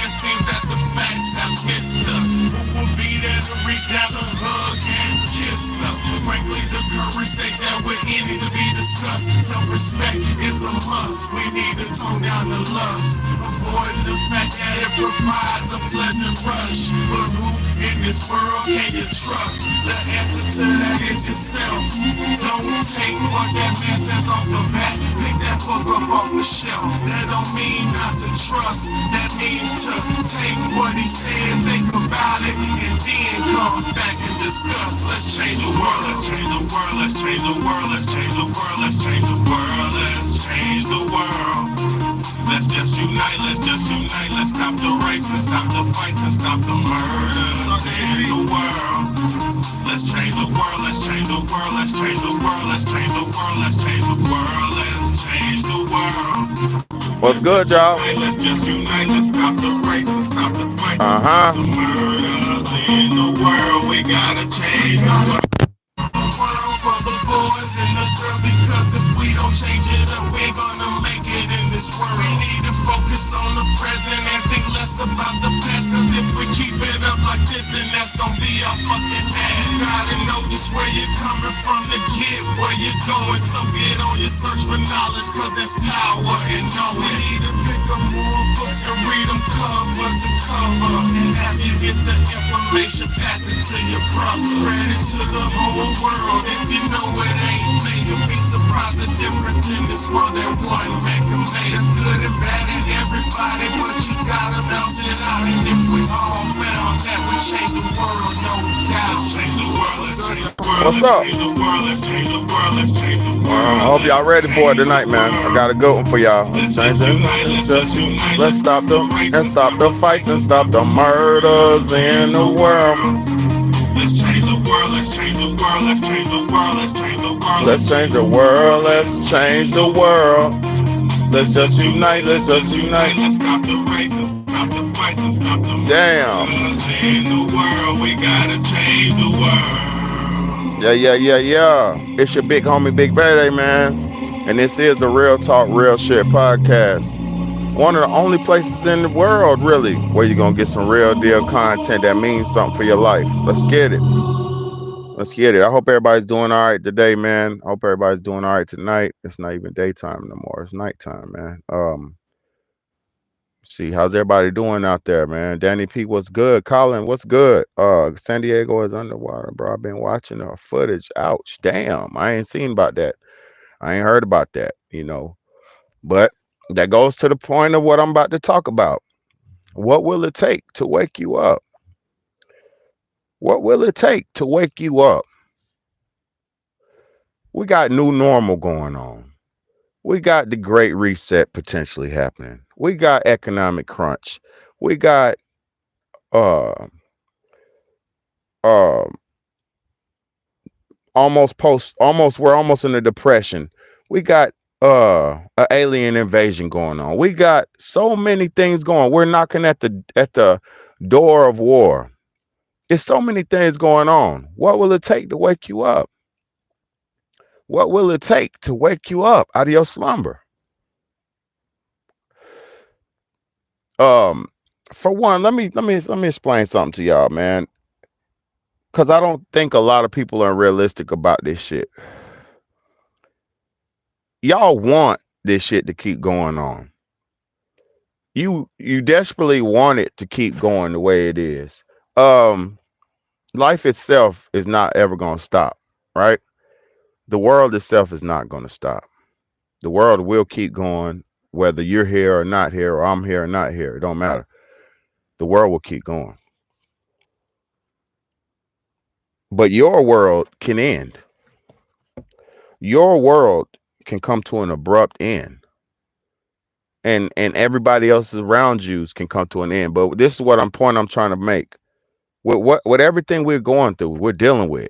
it seems that the facts have missed us. Who will be there to reach down to hug and kiss us? Frankly, the current state that we're in needs to be discussed. Self-respect is a must. We need to tone down the lust. Avoid the fact that it provides a pleasant rush. But who in this world can you trust? The answer to that is yourself. Don't take what that man says off the bat. Pick that book up off the shelf. That don't mean not to trust. That means to take what he said, think about it, and then come back and discuss. Let's change the world. Let's change the world. Let's change the world. Let's change the world. Let's change the world. Let's change the world. Let's just unite. Let's just unite. Let's stop the rapes and stop the fights and stop the murders. Let's change the world. Let's change the world. Let's change the world. Let's change the world. Let's change the world. Let's change the world. Let's change the world. What's good, y'all? Let's just unite. Let's stop the rapes and stop the fights and stop the murders in the world. We gotta change the world. For the boys and the girls, because if we don't change it up, we ain't gonna make it in this world. We need to focus on the present and think less about the past, cause if we keep it up like this, then that's gonna be our fucking ass. You gotta know just where you're coming from to get where you're going, so get on your search for knowledge, cause there's power in knowing. We need to pick up more books and read them cover to cover, and have you get the information, pass it to your brother, spread it to the whole world. If you know it ain't made, you'll be surprised the difference in this world that one man can make. It's good and bad in everybody, but you gotta balance it out. And if we all found that we change the world, no doubt. Let's change the world, let's change the world. What's up? Let's change the world, let's change the world, let's change the world. I hope y'all ready for it tonight, man. I got a good one for y'all. Let's stop the fights and stop the murders in the world. Let's change the world, let's change the world, let's change the world, let's change the world. Let's change the world, let's change the world. Let's just unite, let's just unite. Let's stop the race and stop the fights and stop the Damn. in the world. We gotta change the world. Yeah. It's your big homie, Big Birthday, man. And this is the Real Talk, Real Shit podcast. One of the only places in the world, really, where you're going to get some real deal content that means something for your life. Let's get it. Let's get it. I hope everybody's doing all right today, man. I hope everybody's doing all right tonight. It's not even daytime no more. It's nighttime, man. See, how's everybody doing out there, man? Danny P, what's good? Colin, what's good? San Diego is underwater, bro. I've been watching the footage. Ouch. Damn. I ain't seen about that. I ain't heard about that, But that goes to the point of what I'm about to talk about. What will it take to wake you up? What will it take to wake you up? We got new normal going on. We got the Great Reset potentially happening. We got economic crunch. We got we're almost in a depression. We got an alien invasion going on. We got so many things going. We're knocking at the door of war. There's so many things going on. What will it take to wake you up? What will it take to wake you up out of your slumber? For one, let me explain something to y'all, man. Cause I don't think a lot of people are realistic about this shit. Y'all want this shit to keep going on. You desperately want it to keep going the way it is. Life itself is not ever going to stop, right? The world itself is not going to stop. The world will keep going, whether you're here or not here, or I'm here or not here. It don't matter. The world will keep going. But your world can end. Your world can come to an abrupt end. And everybody else around you can come to an end. But this is I'm trying to make. With everything we're going through, we're dealing with.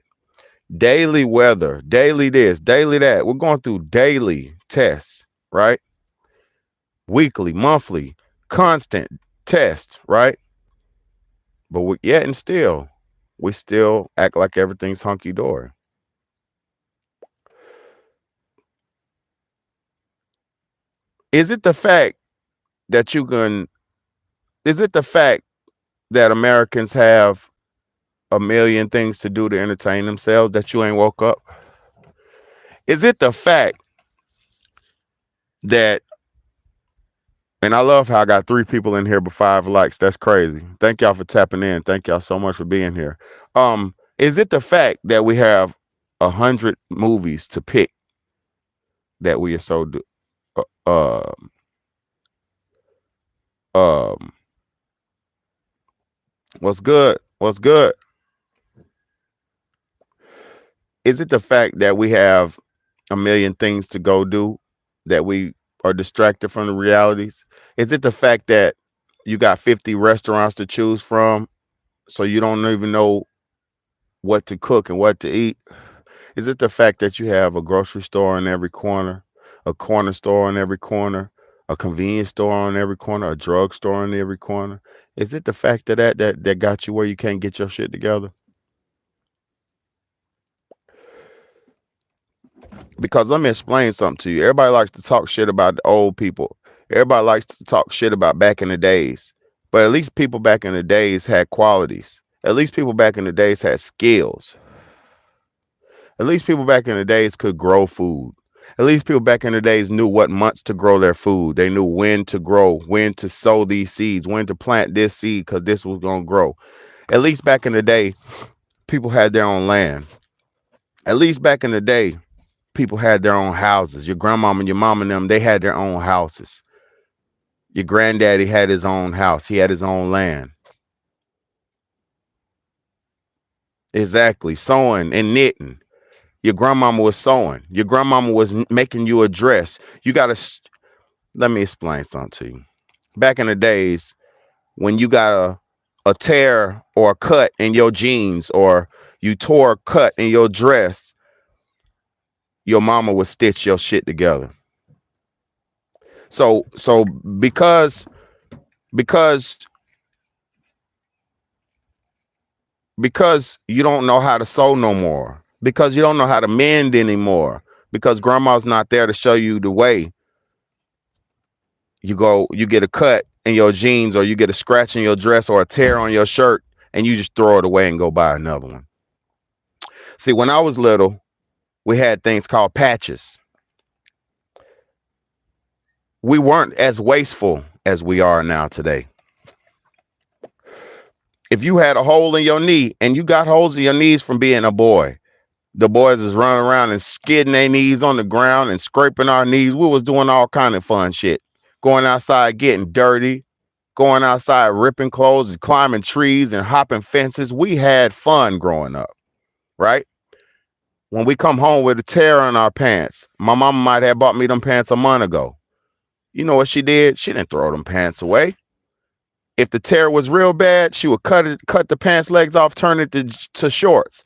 Daily weather, daily this, daily that. We're going through daily tests, right? Weekly, monthly, constant tests, right? But we still act like everything's hunky-dory. Is it the fact that you can Is it the fact that Americans have a million things to do to entertain themselves that you ain't woke up? Is it the fact that, and I love how I got 3 people in here but 5 likes. That's crazy. Thank y'all for tapping in. Thank y'all so much for being here. Is it the fact that we have 100 movies to pick that we are so uh, um what's good? What's good? Is it the fact that we have a million things to go do that we are distracted from the realities? Is it the fact that you got 50 restaurants to choose from, so you don't even know what to cook and what to eat? Is it the fact that you have a grocery store in every corner, a corner store in every corner, a convenience store on every corner, a drug store in every corner? Is it the fact that got you where you can't get your shit together? Because let me explain something to you. Everybody likes to talk shit about the old people. Everybody likes to talk shit about back in the days. But at least people back in the days had qualities. At least people back in the days had skills. At least people back in the days could grow food. At least people back in the days knew what months to grow their food. They knew when to grow, when to sow these seeds, when to plant this seed because this was going to grow. At least back in the day, people had their own land. At least back in the day, people had their own houses. Your grandmama and your mom and them, they had their own houses. Your granddaddy had his own house. He had his own land. Exactly. Sewing and knitting. Your grandmama was sewing. Your grandmama was making you a dress. You got to, let me explain something to you. Back in the days, when you got a tear or a cut in your jeans, or you tore a cut in your dress, your mama would stitch your shit together. So because you don't know how to sew no more, because you don't know how to mend anymore, because grandma's not there to show you the way, you get a cut in your jeans, or you get a scratch in your dress, or a tear on your shirt, and you just throw it away and go buy another one. See, when I was little, we had things called patches. We weren't as wasteful as we are now today. If you had a hole in your knee, and you got holes in your knees from being a boy, the boys is running around and skidding their knees on the ground and scraping our knees. We was doing all kind of fun shit. Going outside, getting dirty, going outside, ripping clothes and climbing trees and hopping fences. We had fun growing up, right? When we come home with a tear in our pants, my mama might have bought me them pants a month ago. You know what she did? She didn't throw them pants away. If the tear was real bad, she would cut the pants legs off, turn it to shorts,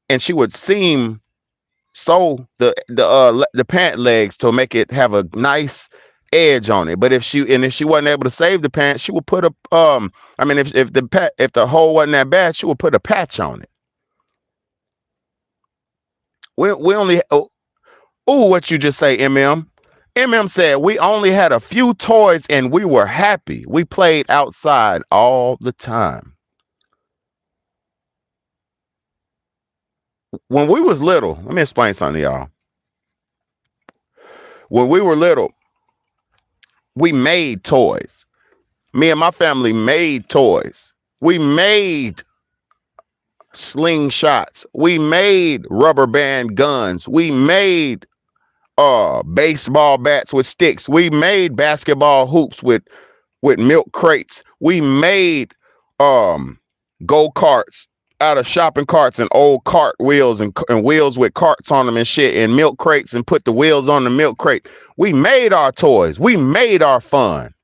and she would sew the pant legs to make it have a nice edge on it. But if she wasn't able to save the pants, she would put a if the hole wasn't that bad, she would put a patch on it. We only what you just say, MM? MM said we only had a few toys and we were happy. We played outside all the time. When we was little, let me explain something to y'all. When we were little, we made toys. Me and my family made toys. We made slingshots. We made rubber band guns. We made baseball bats with sticks. We made basketball hoops with milk crates. We made go-karts out of shopping carts and old cart wheels and wheels with carts on them and shit, and milk crates, and put the wheels on the milk crate. We made our toys. We made our fun.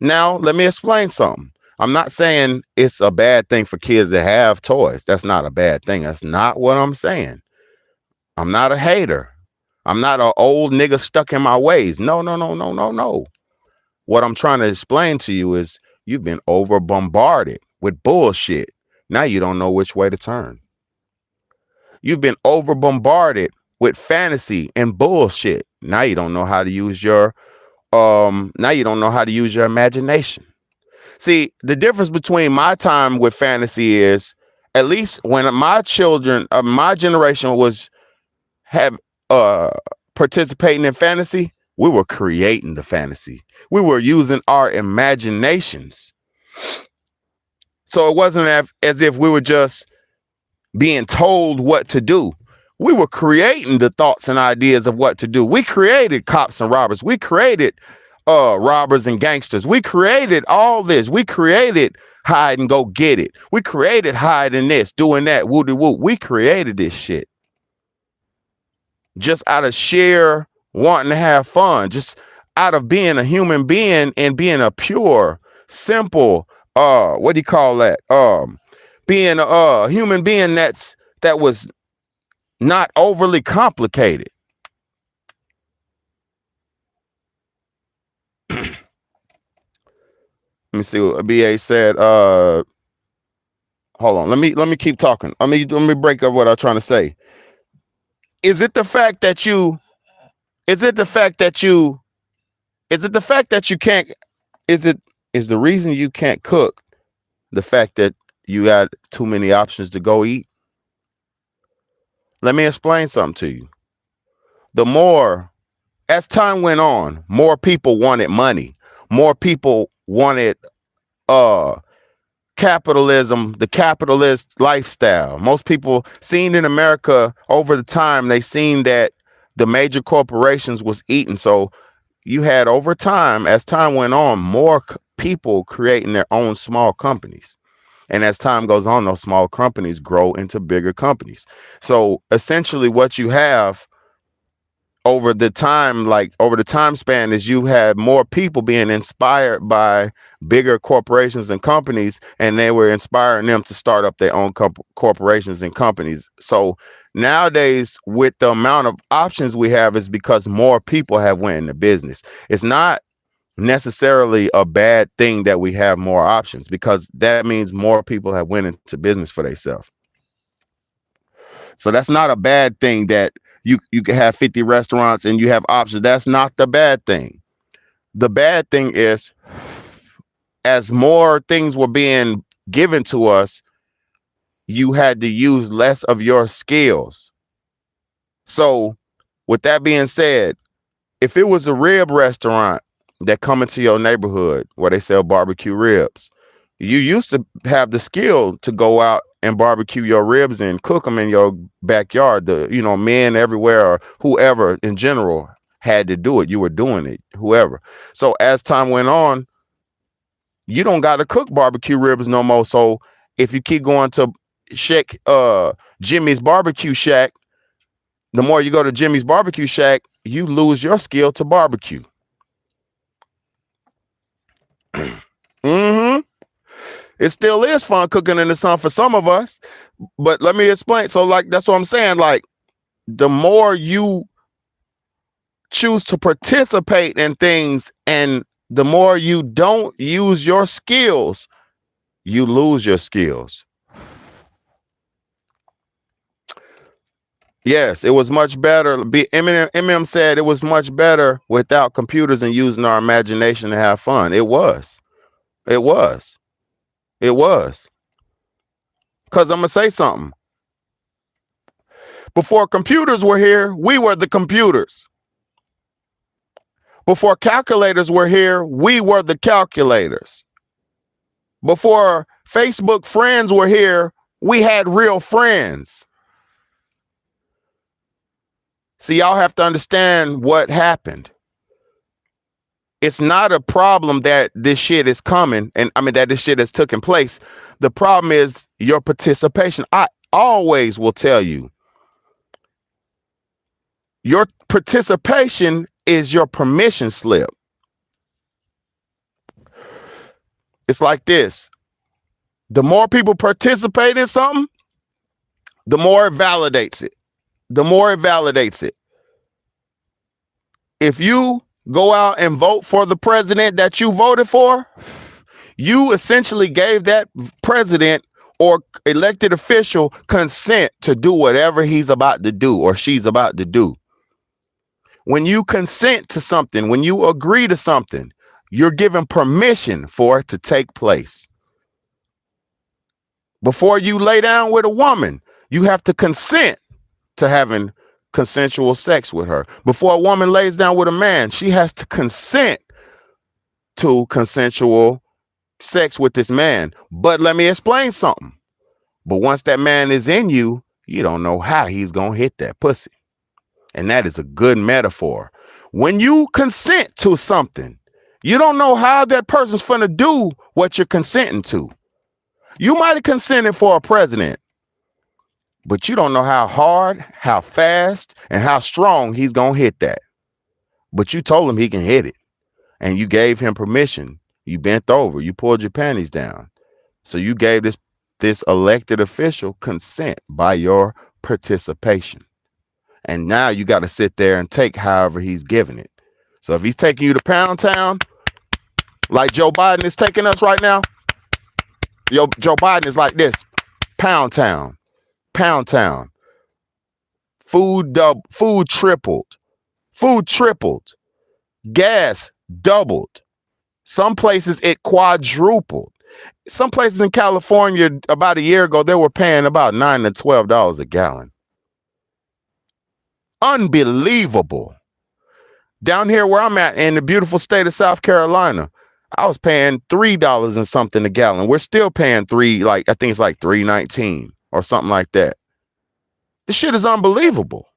Now, let me explain something. I'm not saying it's a bad thing for kids to have toys. That's not a bad thing. That's not what I'm saying. I'm not a hater. I'm not an old nigga stuck in my ways. No. What I'm trying to explain to you is you've been over bombarded with bullshit. Now you don't know which way to turn. You've been over bombarded with fantasy and bullshit. Now you don't know how to use your imagination. See, the difference between my time with fantasy is, at least when my children of my generation was have uh participating in fantasy, we were creating the fantasy. We were using our imaginations. So it wasn't as if we were just being told what to do. We were creating the thoughts and ideas of what to do. We created cops and robbers. We created robbers and gangsters. We created all this. We created hide and go get it. We created hide in this, doing that, woo de woo. We created this shit just out of sheer wanting to have fun, just out of being a human being and being a pure, simple, what do you call that? Being a human being that was not overly complicated. Let me see what BA said. Hold on. Let me keep talking. Let me break up what I'm trying to say. Is it the fact that you can't, is the reason you can't cook the fact that you got too many options to go eat? Let me explain something to you. As time went on, more people wanted money. More people wanted capitalism, the capitalist lifestyle. Most people seen in America over the time, they seen that the major corporations was eating. So you had, over time, as time went on, more people creating their own small companies. And as time goes on, those small companies grow into bigger companies. So essentially what you have over the time span is you had more people being inspired by bigger corporations and companies, and they were inspiring them to start up their own corporations and companies. So nowadays, with the amount of options we have, is because more people have went into business. It's not necessarily a bad thing that we have more options, because that means more people have went into business for themselves. So that's not a bad thing that you can have 50 restaurants and you have options. That's not the bad thing. The bad thing is, as more things were being given to us, you had to use less of your skills. So with that being said, if it was a rib restaurant that come into your neighborhood where they sell barbecue ribs, you used to have the skill to go out and barbecue your ribs and cook them in your backyard. Men everywhere, or whoever in general, had to do it. You were doing it, whoever. So as time went on, you don't got to cook barbecue ribs no more. So if you keep going to Jimmy's Barbecue Shack, the more you go to Jimmy's Barbecue Shack, you lose your skill to barbecue. Mm-hmm. It still is fun cooking in the sun for some of us, but let me explain. So that's what I'm saying. Like, the more you choose to participate in things and the more you don't use your skills, you lose your skills. Yes, it was much better. Eminem said it was much better without computers and using our imagination to have fun. It was. Because I'm going to say something. Before computers were here, we were the computers. Before calculators were here, we were the calculators. Before Facebook friends were here, we had real friends. See, y'all have to understand what happened. It's not a problem that this shit is coming, that this shit has taken place. The problem is your participation. I always will tell you, your participation is your permission slip. It's like this. The more people participate in something, the more it validates it. If you go out and vote for the president that you voted for, you essentially gave that president or elected official consent to do whatever he's about to do or she's about to do. When you consent to something, when you agree to something, You're giving permission for it to take place. Before you lay down with a woman, you have to consent to having consensual sex with her. Before a woman lays down with a man, she has to consent to consensual sex with this man. But let me explain something. But once that man is in you, you don't know how he's going to hit that pussy. And that is a good metaphor. When you consent to something, you don't know how that person's finna do what you're consenting to. You might have consented for a president, but you don't know how hard, how fast, and how strong he's going to hit that. But you told him he can hit it, and you gave him permission. You bent over, you pulled your panties down. So you gave this elected official consent by your participation. And now you got to sit there and take however he's giving it. So if he's taking you to Pound Town, like Joe Biden is taking us right now, Joe Biden is like this: Pound Town, Pound Town. Food tripled, gas doubled. Some places it quadrupled. Some places in California about a year ago, they were paying about $9 to $12 a gallon. Unbelievable. Down here where I'm at in the beautiful state of South Carolina, I was paying $3 and something a gallon. We're still paying I think it's like $3.19 or something like that. This shit is unbelievable.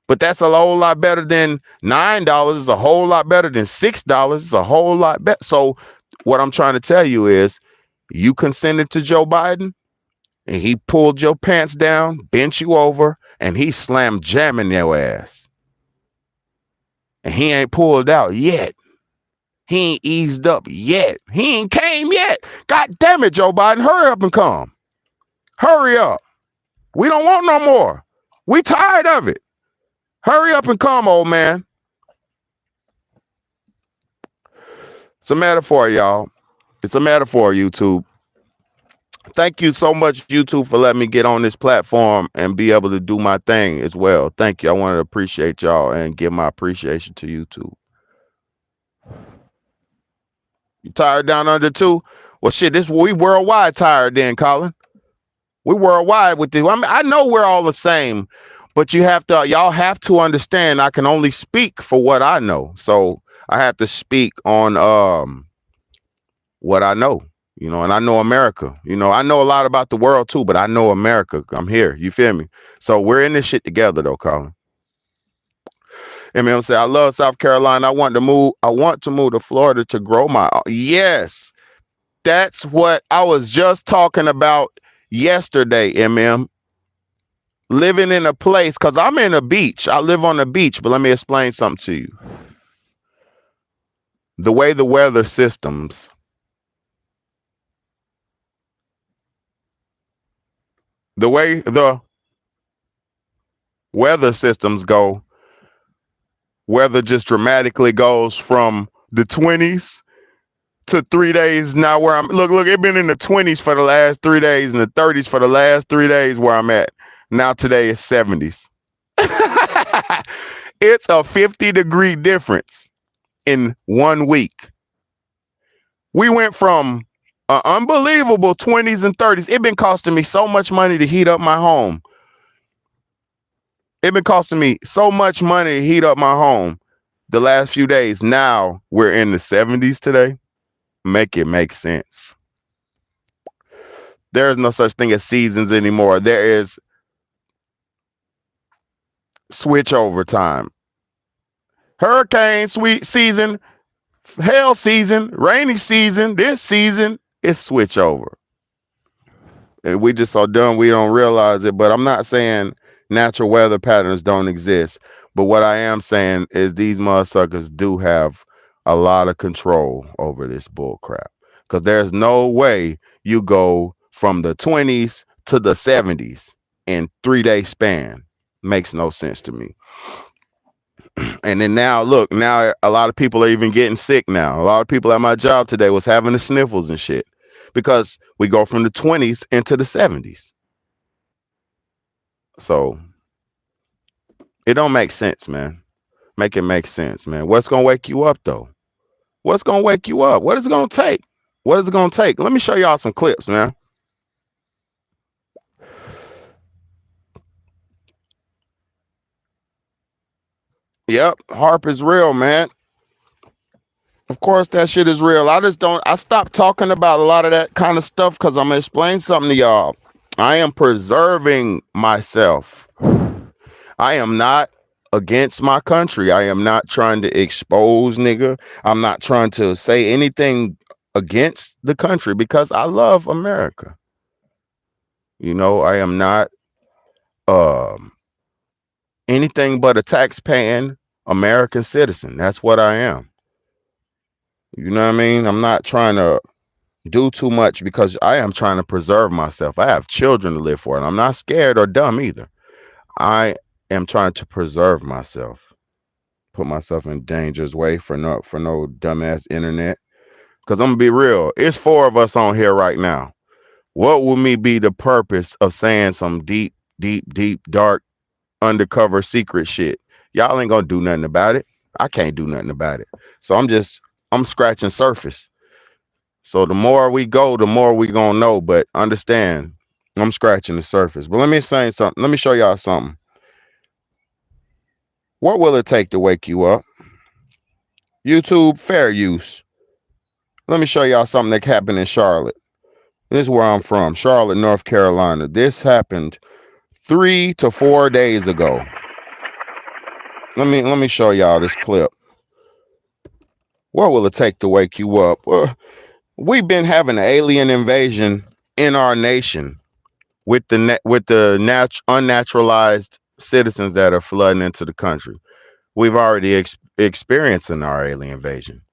But that's a whole lot better than $9. It's a whole lot better than $6. It's a whole lot better. So what I'm trying to tell you is, you consented to Joe Biden, and he pulled your pants down, bent you over, and he slammed jamming your ass. And he ain't pulled out yet. He ain't eased up yet. He ain't came yet. God damn it, Joe Biden, hurry up and come. Hurry up. We don't want no more. We tired of it. Hurry up and come, old man. It's a metaphor, y'all. It's a metaphor, YouTube. Thank you so much, YouTube, for letting me get on this platform and be able to do my thing as well. Thank you. I want to appreciate y'all and give my appreciation to YouTube. You tired down under too? Well, shit, we worldwide tired then, Colin. We worldwide with this. I mean, I know we're all the same, but y'all have to understand, I can only speak for what I know. So I have to speak on what I know, and I know America. I know a lot about the world too, but I know America. I'm here. You feel me? So we're in this shit together though, Colin. Eminem said, I love South Carolina. I want to move to Florida to grow my. Yes, that's what I was just talking about yesterday, MM. Living in a place, because I'm in a beach. I live on the beach, but let me explain something to you. The way the weather systems go, weather just dramatically goes from the 20s to 3 days now where I'm. Look, it's been in the 20s for the last 3 days and the 30s for the last 3 days where I'm at. Now today is 70s. It's a 50-degree difference in 1 week. We went from an unbelievable 20s and 30s. It's been costing me so much money to heat up my home. It's been costing me so much money to heat up my home the last few days. Now we're in the 70s today. Make it make sense. There is no such thing as seasons anymore. There is switch over time. Hurricane season, hail season, rainy season, this season is switch over. And we just so dumb we don't realize it. But I'm not saying natural weather patterns don't exist. But what I am saying is these motherfuckers do have a lot of control over this bull crap. Because there's no way you go from the 20s to the 70s in 3-day span. Makes no sense to me. And then now a lot of people are even getting sick now. A lot of people at my job today was having the sniffles and shit because we go from the 20s into the 70s. So it don't make sense, man. Make it make sense, man. What's going to wake you up though? What's gonna wake you up? What is it gonna take? What is it gonna take? Let me show y'all some clips, man. Yep, harp is real, man. Of course, that shit is real. I just don't. I stopped talking about a lot of that kind of stuff because I'm gonna explain something to y'all. I am preserving myself. I am not against my country. I am not trying to expose nigga. I'm not trying to say anything against the country because I love America. You know, I am not um anything but a tax-paying American citizen. That's what I am. You know what I mean? I'm not trying to do too much because I am trying to preserve myself. I have children to live for, and I'm not scared or dumb either. I am trying to preserve myself, put myself in danger's way for no dumbass internet. Cause I'm gonna be real. It's four of us on here right now. What would me be the purpose of saying some deep, deep, deep, dark, undercover secret shit? Y'all ain't gonna do nothing about it. I can't do nothing about it. So I'm scratching surface. So the more we go, the more we gonna know. But understand, I'm scratching the surface. But let me say something. Let me show y'all something. What will it take to wake you up? YouTube fair use. Let me show y'all something that happened in Charlotte. This is where I'm from, Charlotte, North Carolina. This happened 3 to 4 days ago. Let me show y'all this clip. What will it take to wake you up? Well, we've been having an alien invasion in our nation with the unnaturalized citizens that are flooding into the country. We've already experienced our alien invasion.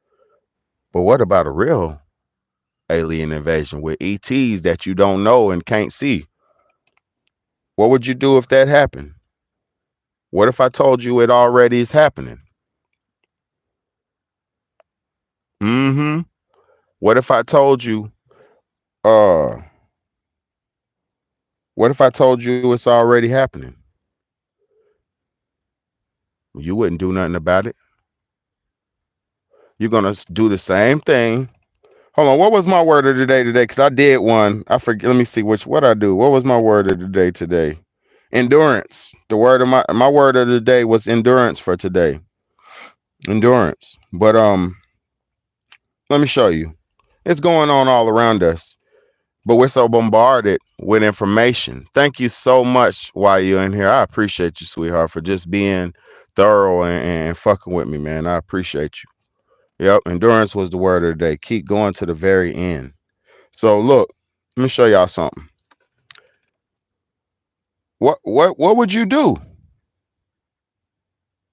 But what about a real alien invasion with ETs that you don't know and can't see? What would you do if that happened? What if I told you it already is happening? Mm-hmm. What if I told you, uh, what if I told you it's already happening? You wouldn't do nothing about it. You're gonna do the same thing. Hold on, what was my word of the day today? Because I did one. I forget. Let me see what I do. What was my word of the day today? Endurance. The word of my word of the day was endurance for today. Endurance. But let me show you. It's going on all around us, but we're so bombarded with information. Thank you so much while you're in here. I appreciate you, sweetheart, for just being thorough and fucking with me, man. I appreciate you. Yep, endurance was the word of the day. Keep going to the very end. So look, let me show y'all something. What would you do?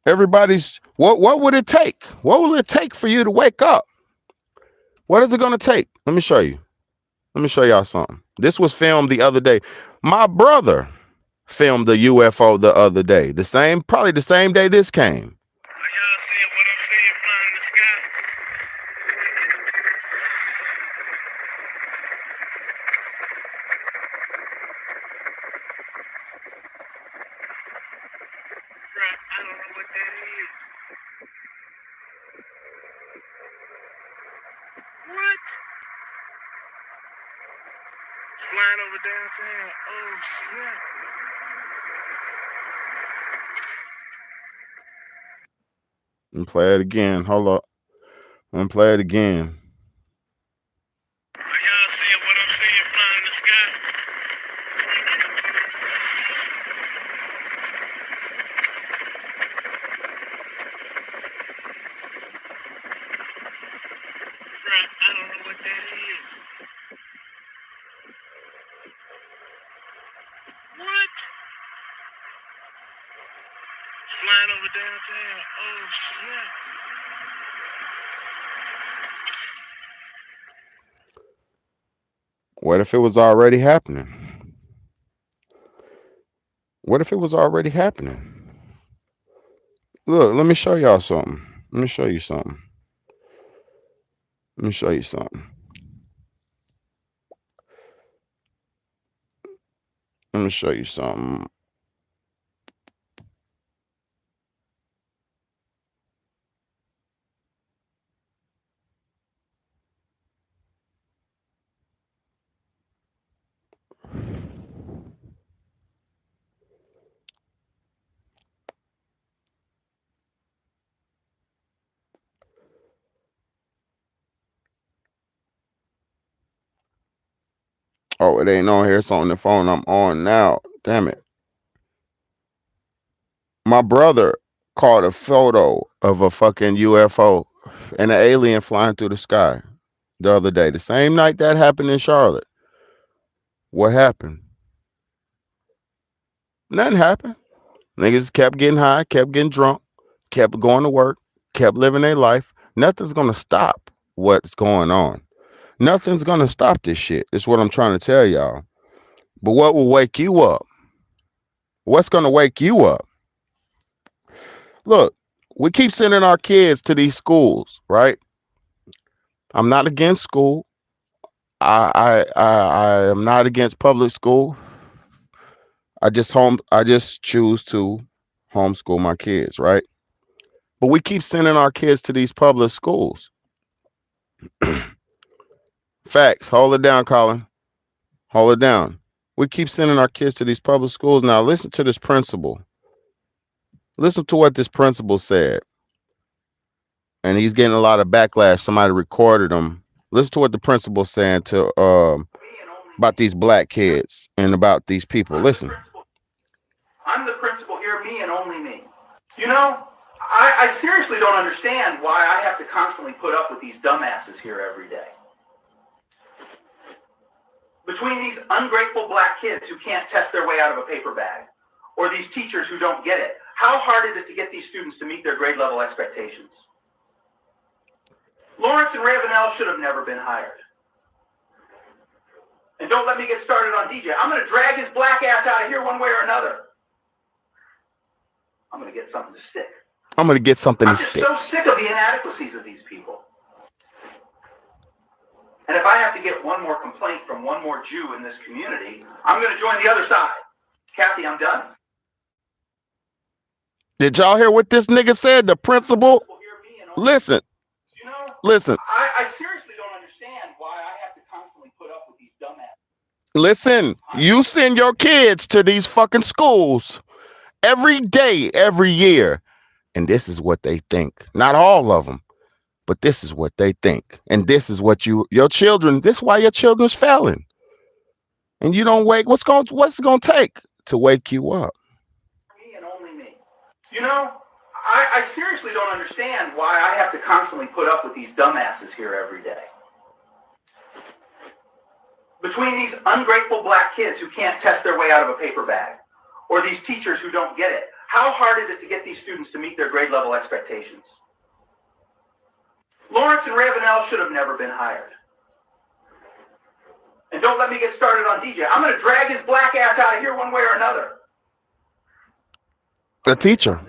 Everybody's what would it take? What will it take for you to wake up? What is it gonna take? Let me show you. Let me show y'all something. This was filmed the other day. My brother filmed the UFO the other day. Probably the same day this came. Are y'all seeing what I'm seeing flying in the sky? Bruh, I don't know what that is. What? Flying over downtown. Oh, snap. And play it again. Hold up. And play it again. Are y'all seeing what I'm seeing flying in the sky? Bruh, I don't know what that is. What? Flying over downtown. Oh, snap. What if it was already happening? What if it was already happening? Look, let me show y'all something. Let me show you something. Let me show you something. Let me show you something. Oh, it ain't on here. It's on the phone I'm on now. Damn it. My brother caught a photo of a fucking UFO and an alien flying through the sky the other day. The same night that happened in Charlotte. What happened? Nothing happened. Niggas kept getting high, kept getting drunk, kept going to work, kept living their life. Nothing's gonna stop what's going on. Nothing's gonna stop this shit. It's what I'm trying to tell y'all. But what will wake you up? What's gonna wake you up? Look, we keep sending our kids to these schools, right? I'm not against school. I am not against public school. I just choose to homeschool my kids, right? But we keep sending our kids to these public schools. Facts. Hold it down, Colin. Hold it down. We keep sending our kids to these public schools. Now listen to this principal. Listen to what this principal said. And he's getting a lot of backlash. Somebody recorded him. Listen to what the principal's saying to about these black kids and about these people. Listen. I'm the principal here, me and only me. You know, I seriously don't understand why I have to constantly put up with these dumbasses here every day. Between these ungrateful black kids who can't test their way out of a paper bag, or these teachers who don't get it, how hard is it to get these students to meet their grade level expectations? Lawrence and Ravenel should have never been hired. And don't let me get started on DJ. I'm going to drag his black ass out of here one way or another. I'm going to get something to stick. I'm just so sick of the inadequacies of these people. And if I have to get one more complaint from one more Jew in this community, I'm going to join the other side. Kathy, I'm done. Did y'all hear what this nigga said? The principal? Listen. You know, listen. I seriously don't understand why I have to constantly put up with these dumbasses. Listen, you send your kids to these fucking schools every day, every year. And this is what they think. Not all of them, but this is what they think. And this is what your children, this is why your children's failing. And you don't wake, what's it gonna take to wake you up? Me and only me. You know, I seriously don't understand why I have to constantly put up with these dumbasses here every day. Between these ungrateful black kids who can't test their way out of a paper bag, or these teachers who don't get it, how hard is it to get these students to meet their grade level expectations? Lawrence and Ravenel should have never been hired. And don't let me get started on DJ. I'm going to drag his black ass out of here one way or another. The teacher.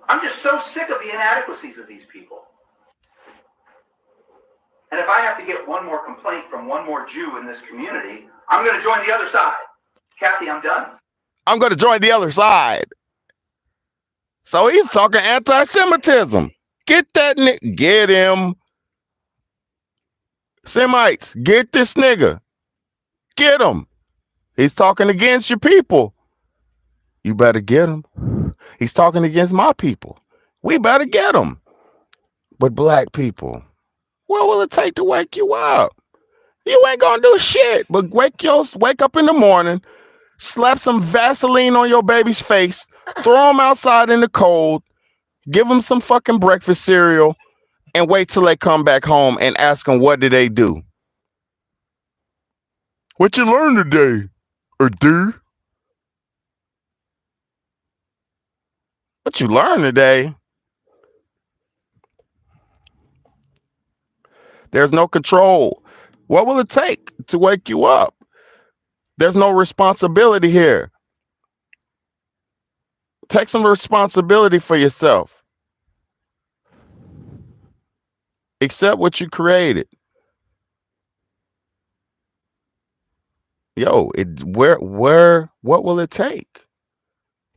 I'm just so sick of the inadequacies of these people. And if I have to get one more complaint from one more Jew in this community, I'm going to join the other side. Kathy, I'm done. I'm going to join the other side. So he's talking anti-Semitism. Get that nigga. Get him. Semites, get this nigga. Get him. He's talking against your people. You better get him. He's talking against my people. We better get him. But black people, what will it take to wake you up? You ain't gonna do shit but wake up in the morning, slap some Vaseline on your baby's face, throw him outside in the cold, give him some fucking breakfast cereal, and wait till they come back home and ask them what did they do. What you learned today? Or do? What you learned today? There's no control. What will it take to wake you up? There's no responsibility here. Take some responsibility for yourself. Accept what you created. Yo, what will it take?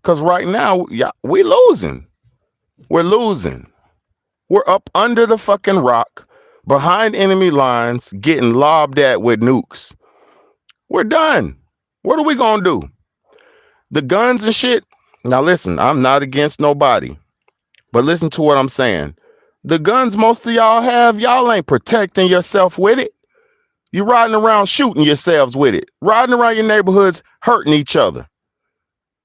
Because right now, we losing. We're losing. We're up under the fucking rock, behind enemy lines, getting lobbed at with nukes. We're done. What are we gonna do? The guns and shit. Now listen, I'm not against nobody, but listen to what I'm saying. The guns most of y'all have, y'all ain't protecting yourself with it. You riding around shooting yourselves with it, riding around your neighborhoods hurting each other.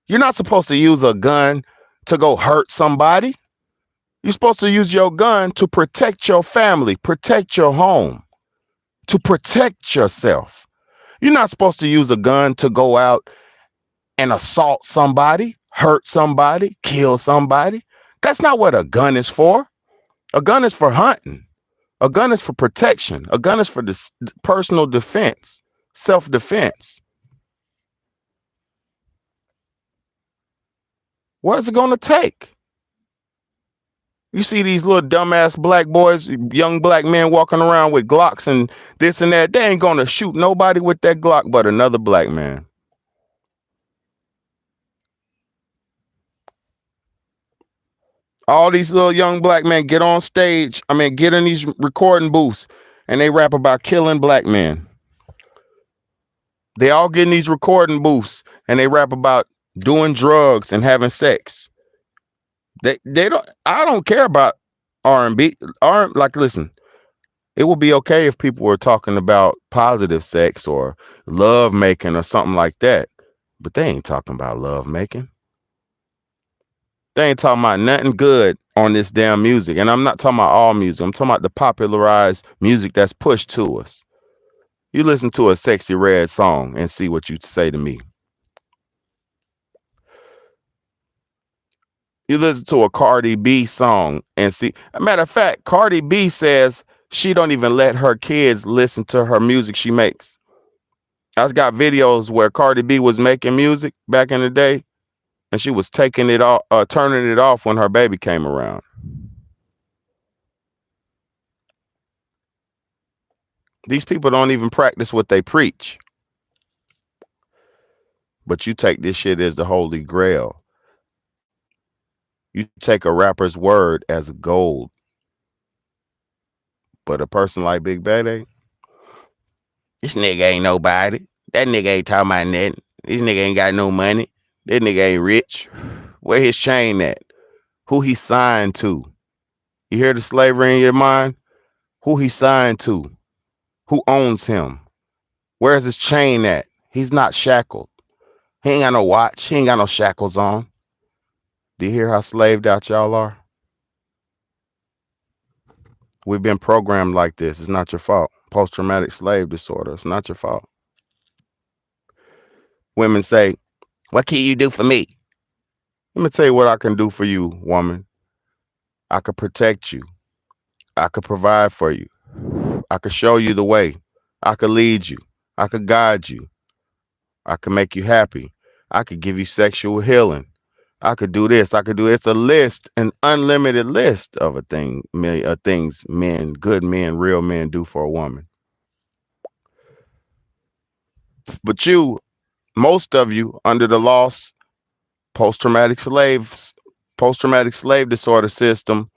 You're not supposed to use a gun to go hurt somebody. You're supposed to use your gun to protect your family, protect your home, to protect yourself. You're not supposed to use a gun to go out and assault somebody, hurt somebody, kill somebody. That's not what a gun is for. A gun is for hunting. A gun is for protection. A gun is for personal defense, self-defense. What is it going to take? You see these little dumbass black boys, young black men walking around with Glocks and this and that. They ain't going to shoot nobody with that Glock but another black man. All these little young black men get on stage, get in these recording booths, and they rap about killing black men. They all get in these recording booths and they rap about doing drugs and having sex. They don't. I don't care about R&B. Listen, it would be okay if people were talking about positive sex or love making or something like that, but they ain't talking about love making. They ain't talking about nothing good on this damn music. And I'm not talking about all music. I'm talking about the popularized music that's pushed to us. You listen to a Sexy Red song and see what you say to me. You listen to a Cardi B song and see. As a matter of fact, Cardi B says she don't even let her kids listen to her music she makes. I've got videos where Cardi B was making music back in the day, and she was taking it off, turning it off when her baby came around. These people don't even practice what they preach. But you take this shit as the Holy Grail. You take a rapper's word as gold. But a person like Big Bad, this nigga ain't nobody. That nigga ain't talking about nothing. This nigga ain't got no money. That nigga ain't rich. Where his chain at? Who he signed to? You hear the slavery in your mind? Who he signed to? Who owns him? Where's his chain at? He's not shackled. He ain't got no watch. He ain't got no shackles on. Do you hear how slaved out y'all are? We've been programmed like this. It's not your fault. Post-traumatic slave disorder. It's not your fault. Women say, what can you do for me? Let me tell you what I can do for you, woman. I could protect you. I could provide for you. I could show you the way. I could lead you. I could guide you. I could make you happy. I could give you sexual healing. I could do this. I could do it's a list, an unlimited list of things men, good men, real men do for a woman. But you, most of you, under the lost post-traumatic slave disorder system,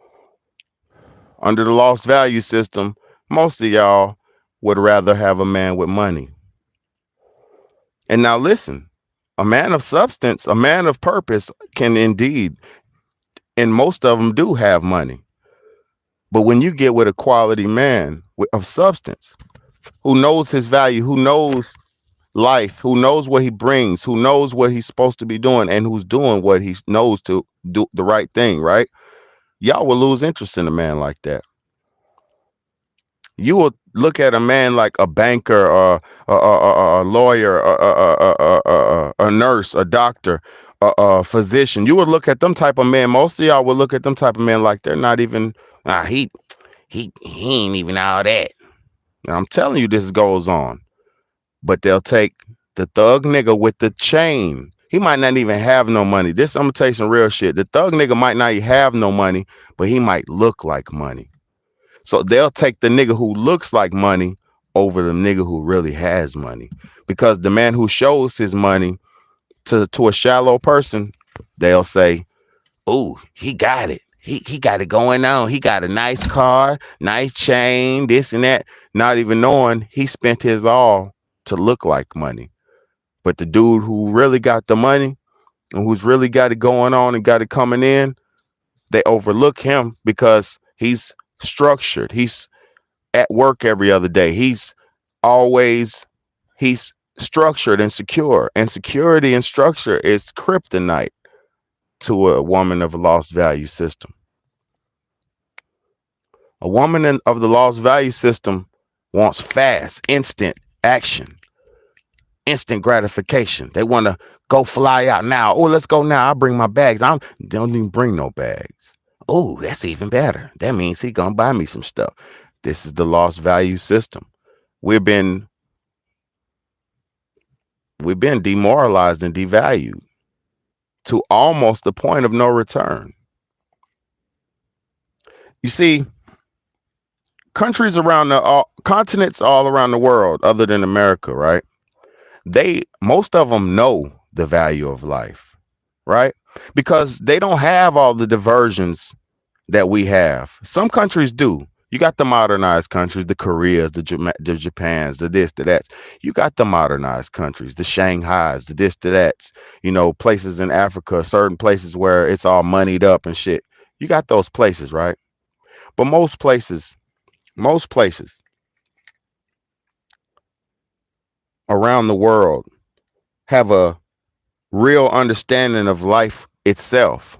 under the lost value system, most of y'all would rather have a man with money. And now listen, a man of substance, a man of purpose can indeed, and most of them do have money. But when you get with a quality man of substance, who knows his value, who knows life, who knows what he brings, who knows what he's supposed to be doing, and who's doing what he knows to do the right thing, right? Y'all will lose interest in a man like that. You will look at a man like a banker or a lawyer, a nurse, a doctor, a physician. You would look at them type of men. Most of y'all would look at them type of men like they're not even, he ain't even all that. And I'm telling you, this goes on. But they'll take the thug nigga with the chain. He might not even have no money. I'm gonna tell you some real shit. The thug nigga might not have no money, but he might look like money. So they'll take the nigga who looks like money over the nigga who really has money. Because the man who shows his money to a shallow person, they'll say, "Ooh, he got it. He got it going on. He got a nice car, nice chain, this and that," not even knowing he spent his all to look like money. But the dude who really got the money and who's really got it going on and got it coming in, they overlook him because he's structured. He's at work every other day. He's always, he's structured and secure. And security and structure is kryptonite to a woman of a lost value system. A woman of the lost value system wants fast, instant action, instant gratification. They want to go fly out now. Oh, let's go now. I'll bring my bags. They don't even bring no bags. Oh, that's even better. That means he gonna buy me some stuff. This is the lost value system. We've been demoralized and devalued to almost the point of no return. You see, countries around continents all around the world, other than America, right? Most of them know the value of life, right? Because they don't have all the diversions that we have. Some countries do. You got the modernized countries, the Koreas, the Japans, the this, the that. You got the modernized countries, the Shanghais, the this, the that. Places in Africa, certain places where it's all moneyed up and shit. You got those places, right? But most places around the world have a real understanding of life itself.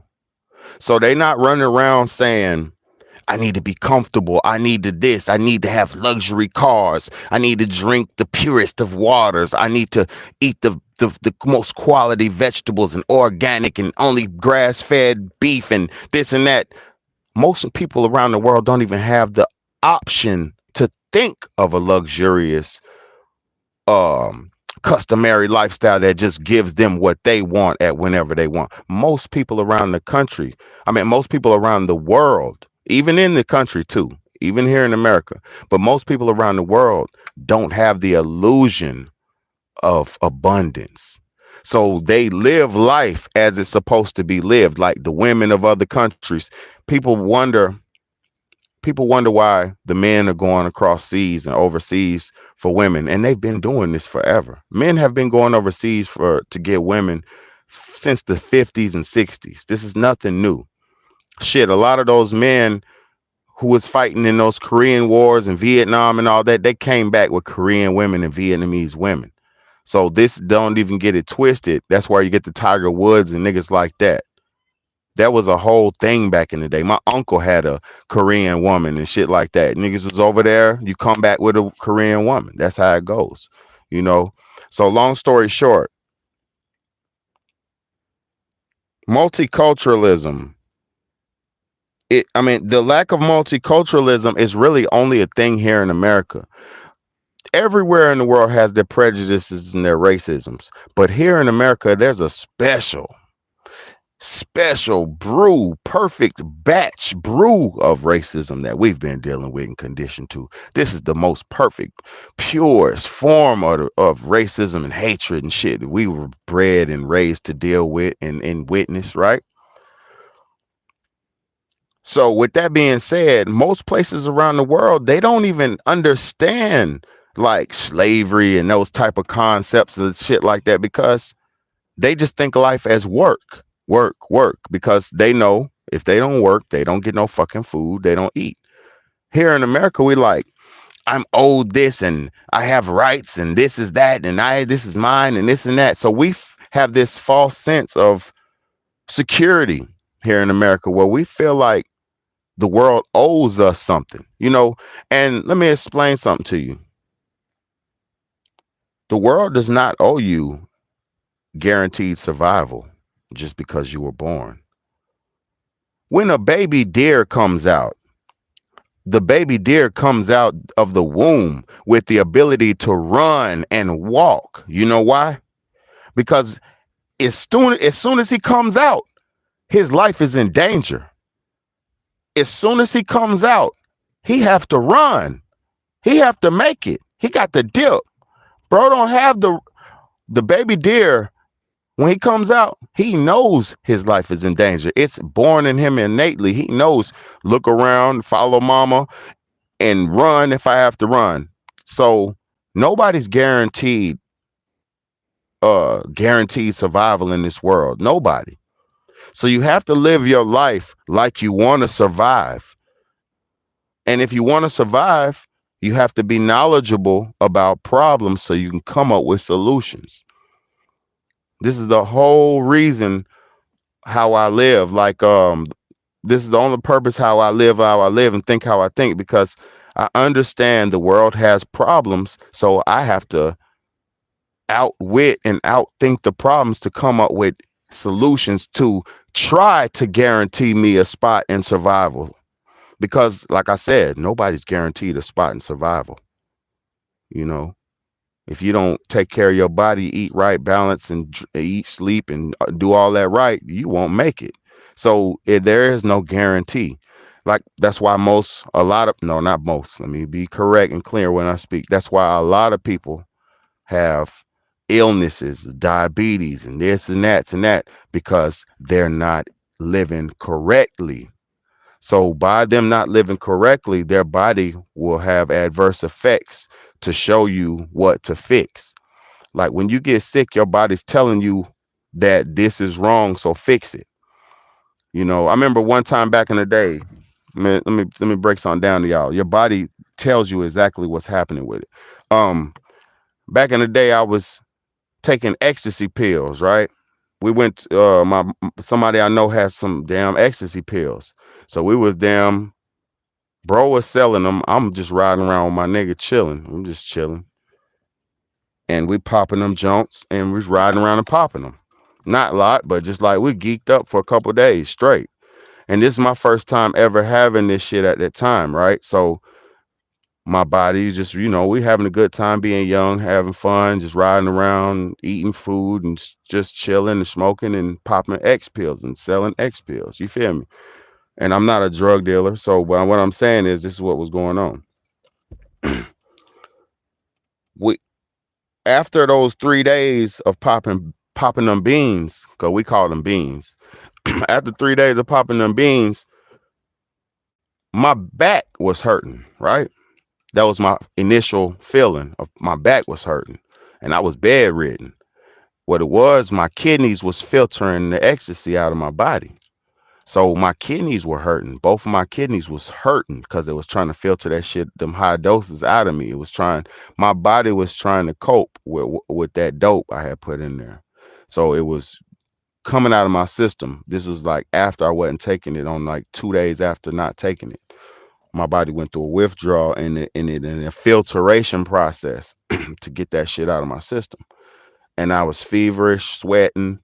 So they not running around saying, I need to be comfortable. I need to this. I need to have luxury cars. I need to drink the purest of waters. I need to eat the most quality vegetables and organic and only grass-fed beef and this and that. Most people around the world don't even have the option to think of a luxurious customary lifestyle that just gives them what they want at whenever they want. Most people around most people around the world, even in the country too, even here in America, but most people around the world don't have the illusion of abundance. So they live life as it's supposed to be lived, like the women of other countries. People wonder why the men are going across seas and overseas for women, and they've been doing this forever. Men have been going overseas to get women since the 50s and 60s. This is nothing new. Shit, a lot of those men who was fighting in those Korean wars and Vietnam and all that, they came back with Korean women and Vietnamese women. So this, don't even get it twisted. That's where you get the Tiger Woods and niggas like that. That was a whole thing back in the day. My uncle had a Korean woman and shit like that. Niggas was over there. You come back with a Korean woman. That's how it goes, So long story short, multiculturalism. The lack of multiculturalism is really only a thing here in America. Everywhere in the world has their prejudices and their racisms. But here in America, there's a special perfect batch brew of racism that we've been dealing with and conditioned to. This is the most perfect, purest form of racism and hatred and shit that we were bred and raised to deal with and witness, right? So with that being said, most places around the world, they don't even understand like slavery and those type of concepts and shit like that, because they just think of life as work, because they know if they don't work, they don't get no fucking food, they don't eat. Here in America, we like, I'm owed this and I have rights and this is that and this is mine and this and that. So we have this false sense of security here in America where we feel like the world owes us something, and let me explain something to you. The world does not owe you guaranteed survival just because you were born. When a baby deer comes out, the baby deer comes out of the womb with the ability to run and walk. You know why? Because as soon as he comes out, his life is in danger. As soon as he comes out, he have to run. He have to make it. He got to dip. Bro don't have the baby deer. When he comes out, he knows his life is in danger. It's born in him innately. He knows, look around, follow mama, and run if I have to run. So nobody's guaranteed survival in this world. Nobody. So you have to live your life like you want to survive. And if you want to survive, You have to be knowledgeable about problems so you can come up with solutions. This is the whole reason how I live. This is the only purpose how I live and think how I think, because I understand the world has problems, so I have to outwit and outthink the problems to come up with solutions to try to guarantee me a spot in survival. Because, like I said, nobody's guaranteed a spot in survival. You know, if you don't take care of your body, eat right, balance, and eat, sleep, and do all that right, you won't make it. So there is no guarantee. Like, that's why no, not most, let me be correct and clear when I speak. That's why a lot of people have illnesses, diabetes, and this and that, because they're not living correctly. So by them not living correctly, their body will have adverse effects to show you what to fix. Like when you get sick, your body's telling you that this is wrong, so fix it. I remember one time back in the day, man, let me break something down to y'all. Your body tells you exactly what's happening with it. Back in the day, I was taking ecstasy pills, right? We went somebody I know has some damn ecstasy pills. So we was bro was selling them. I'm just riding around with my nigga chilling. I'm just chilling. And we popping them joints and we was riding around and popping them. Not a lot, but just like we geeked up for a couple of days straight. And this is my first time ever having this shit at that time, right? So my body just, we having a good time being young, having fun, just riding around, eating food and just chilling and smoking and popping X pills and selling X pills. You feel me? And I'm not a drug dealer. So what I'm saying is this is what was going on. After those 3 days of popping them beans, because we call them beans, after 3 days of popping them beans, my back was hurting, right? That was my initial feeling of my back was hurting and I was bedridden. What it was, my kidneys was filtering the ecstasy out of my body. So my kidneys were hurting. Both of my kidneys was hurting because it was trying to filter that shit, them high doses out of me. My body was trying to cope with that dope I had put in there. So it was coming out of my system. This was like after I wasn't taking it, on like 2 days after not taking it. My body went through a withdrawal in a filtration process to get that shit out of my system. And I was feverish, sweating,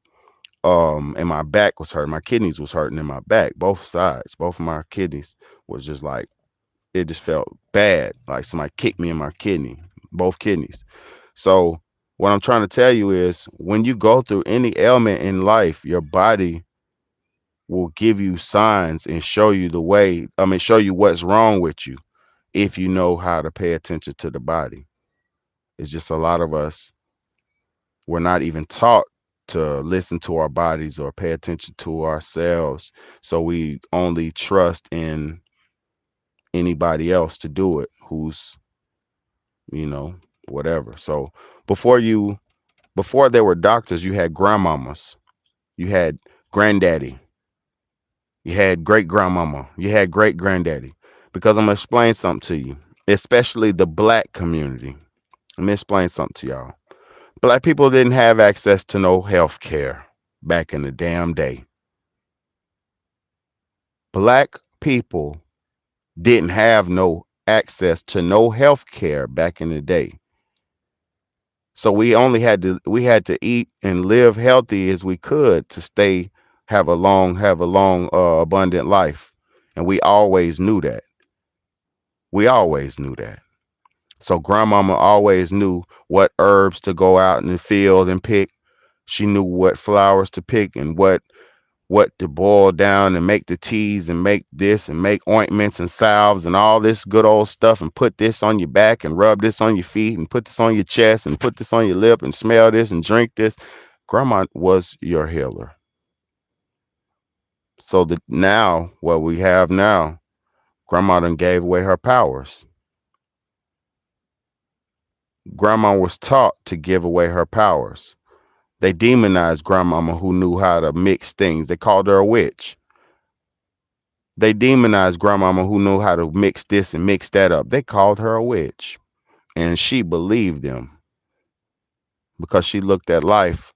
and my back was hurting. My kidneys was hurting in my back, both sides. Both of my kidneys was just like, it just felt bad, like somebody kicked me in my kidney, both kidneys. So what I'm trying to tell you is when you go through any ailment in life, your body will give you signs and show you show you what's wrong with you if you know how to pay attention to the body. It's just a lot of us, we're not even taught to listen to our bodies or pay attention to ourselves. So we only trust in anybody else to do it who's, whatever. So before there were doctors, you had grandmamas, you had granddaddy, you had great grandmama, you had great granddaddy. Because I'm gonna explain something to you, especially the black community. Let me explain something to y'all. Black people didn't have access to no health care back in the damn day. Black people didn't have no access to no health care back in the day. So we had to eat and live healthy as we could to have a long, abundant life. And we always knew that. So grandmama always knew what herbs to go out in the field and pick. She knew what flowers to pick and what to boil down and make the teas and make this and make ointments and salves and all this good old stuff and put this on your back and rub this on your feet and put this on your chest and put this on your lip and smell this and drink this. Grandma was your healer. So what we have now, grandma done gave away her powers. Grandma was taught to give away her powers. They demonized grandmama who knew how to mix things. They called her a witch. They demonized grandmama who knew how to mix this and mix that up. They called her a witch. And she believed them because she looked at life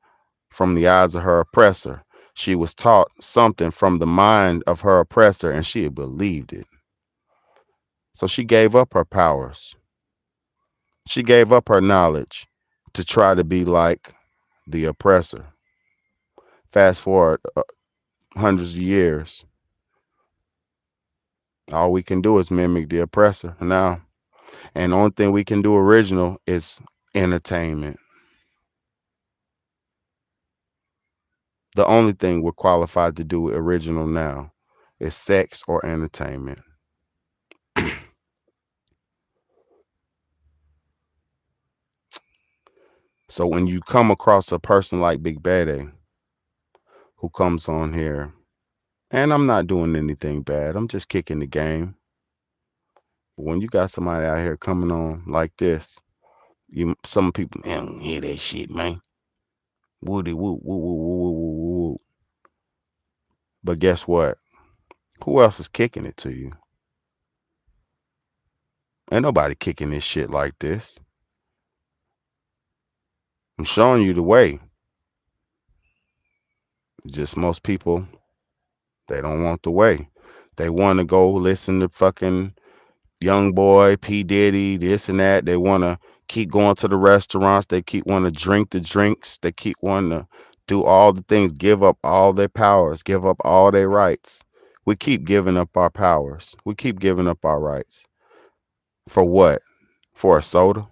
from the eyes of her oppressor. She was taught something from the mind of her oppressor and she believed it. So she gave up her powers. She gave up her knowledge to try to be like the oppressor. Fast forward hundreds of years, all we can do is mimic the oppressor now. And the only thing we can do original is entertainment. The only thing we're qualified to do original now is sex or entertainment. So when you come across a person like Big Bad who comes on here, and I'm not doing anything bad, I'm just kicking the game. But when you got somebody out here coming on like this, some people, man, I don't hear that shit, man. Woody woo woo woo woo woo woo. But guess what? Who else is kicking it to you? Ain't nobody kicking this shit like this. I'm showing you the way. Just most people, they don't want the way. They want to go listen to fucking Young Boy, P. Diddy, this and that. They want to keep going to the restaurants. They keep wanting to drink the drinks. They keep wanting to do all the things, give up all their powers, give up all their rights. We keep giving up our powers. We keep giving up our rights. For what? For a soda?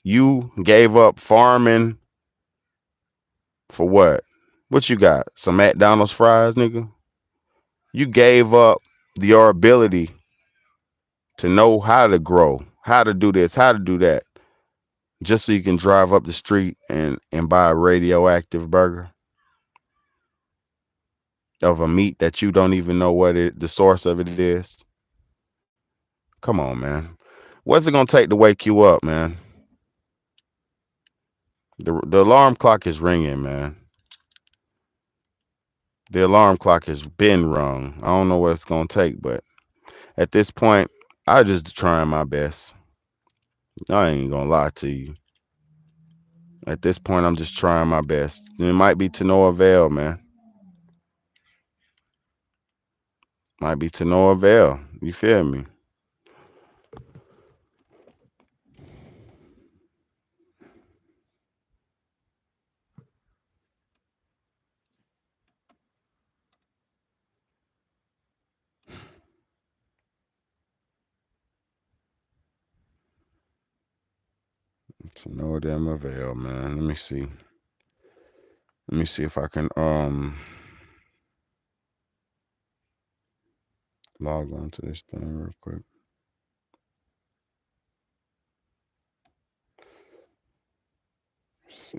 You gave up farming for what? What you got? Some McDonald's fries, nigga? You gave up your ability to know how to grow, how to do this, how to do that, just so you can drive up the street and buy a radioactive burger of a meat that you don't even know the source of it is. Come on, man. What's it gonna take to wake you up, man? The alarm clock is ringing, man. The alarm clock has been rung. I don't know what it's gonna take, but at this point, I just trying my best. I ain't gonna lie to you. At this point, I'm just trying my best. It might be to no avail, man. Might be to no avail. You feel me? To no damn avail, man. Let me see. Let me see if I can log on to this thing real quick. Let's see.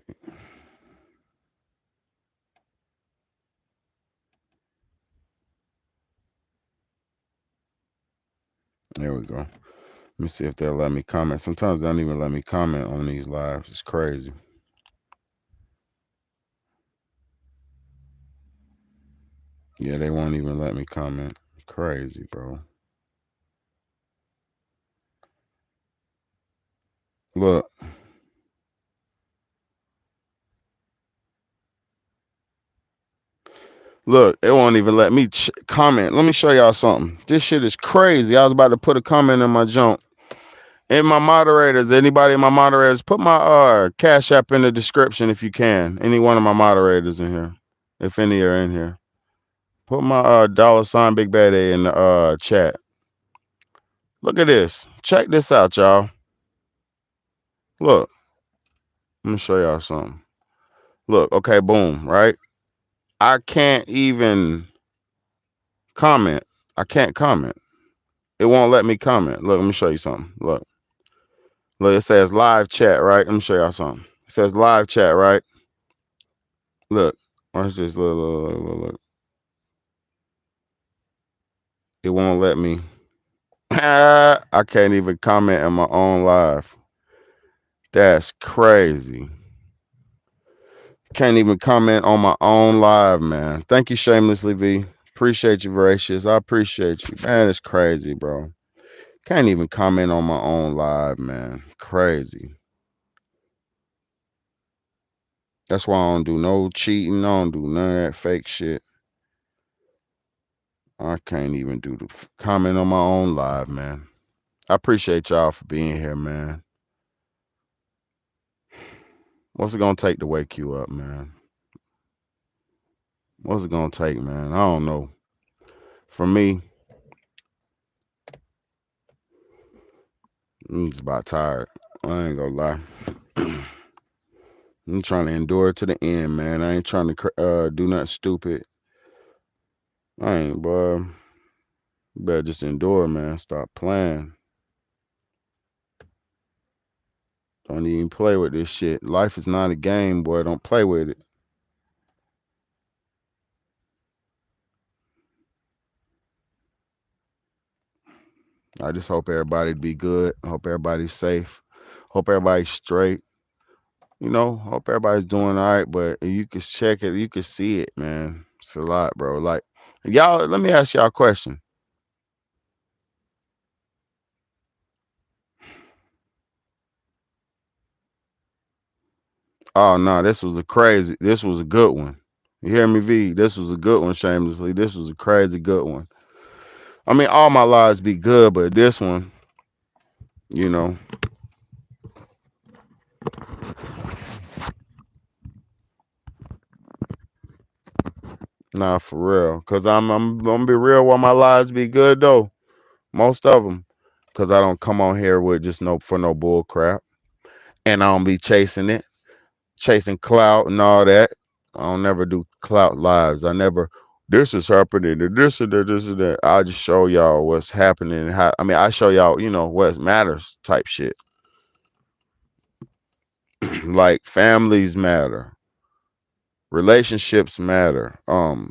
There we go. Let me see if they'll let me comment. Sometimes they don't even let me comment on these lives. It's crazy. Yeah, they won't even let me comment. Crazy, bro. Look. Look, it won't even let me comment. Let me show y'all something. This shit is crazy. I was about to put a comment in my junk. And my moderators, anybody in my moderators, put my Cash App in the description if you can. Any one of my moderators in here. If any are in here. Put my $ Big Bad A in the chat. Look at this. Check this out, y'all. Look. Let me show y'all something. Look, okay, boom, right? I can't even comment. I can't comment. It won't let me comment. Look, let me show you something. Look. Look, it says live chat, right? Let me show y'all something. It says live chat, right? Look. Watch this. Look. It won't let me. I can't even comment in my own live. That's crazy. Can't even comment on my own live, man. Thank you, Shamelessly V. Appreciate you, Voracious. I appreciate you. Man, it's crazy, bro. Can't even comment on my own live, man. Crazy. That's why I don't do no cheating. I don't do none of that fake shit. I can't even do the comment on my own live, man. I appreciate y'all for being here, man. What's it gonna take to wake you up, man? What's it gonna take, man? I don't know. For me, I'm just about tired. I ain't gonna lie. I'm trying to endure it to the end, man. I ain't trying to do nothing stupid. I ain't, boy. You better just endure, man. Stop playing. Don't even play with this shit. Life is not a game, boy. Don't play with it. I just hope everybody be good. I hope everybody's safe. Hope everybody's straight. Hope everybody's doing all right, but you can check it. You can see it, man. It's a lot, bro. Like, y'all, let me ask y'all a question. Oh, no, this was a good one. You hear me, V? This was a good one, Shamelessly. This was a crazy good one. I mean, all my lives be good, but this one, you know. Nah, for real. Cause I'm gonna be real. While my lives be good though, most of them, cause I don't come on here with just no bull crap, and I don't be chasing clout and all that. I don't never do clout lives. I never. This is happening, and this and that, this and that. I just show y'all what's happening. I show y'all, what matters type shit. Like families matter, relationships matter,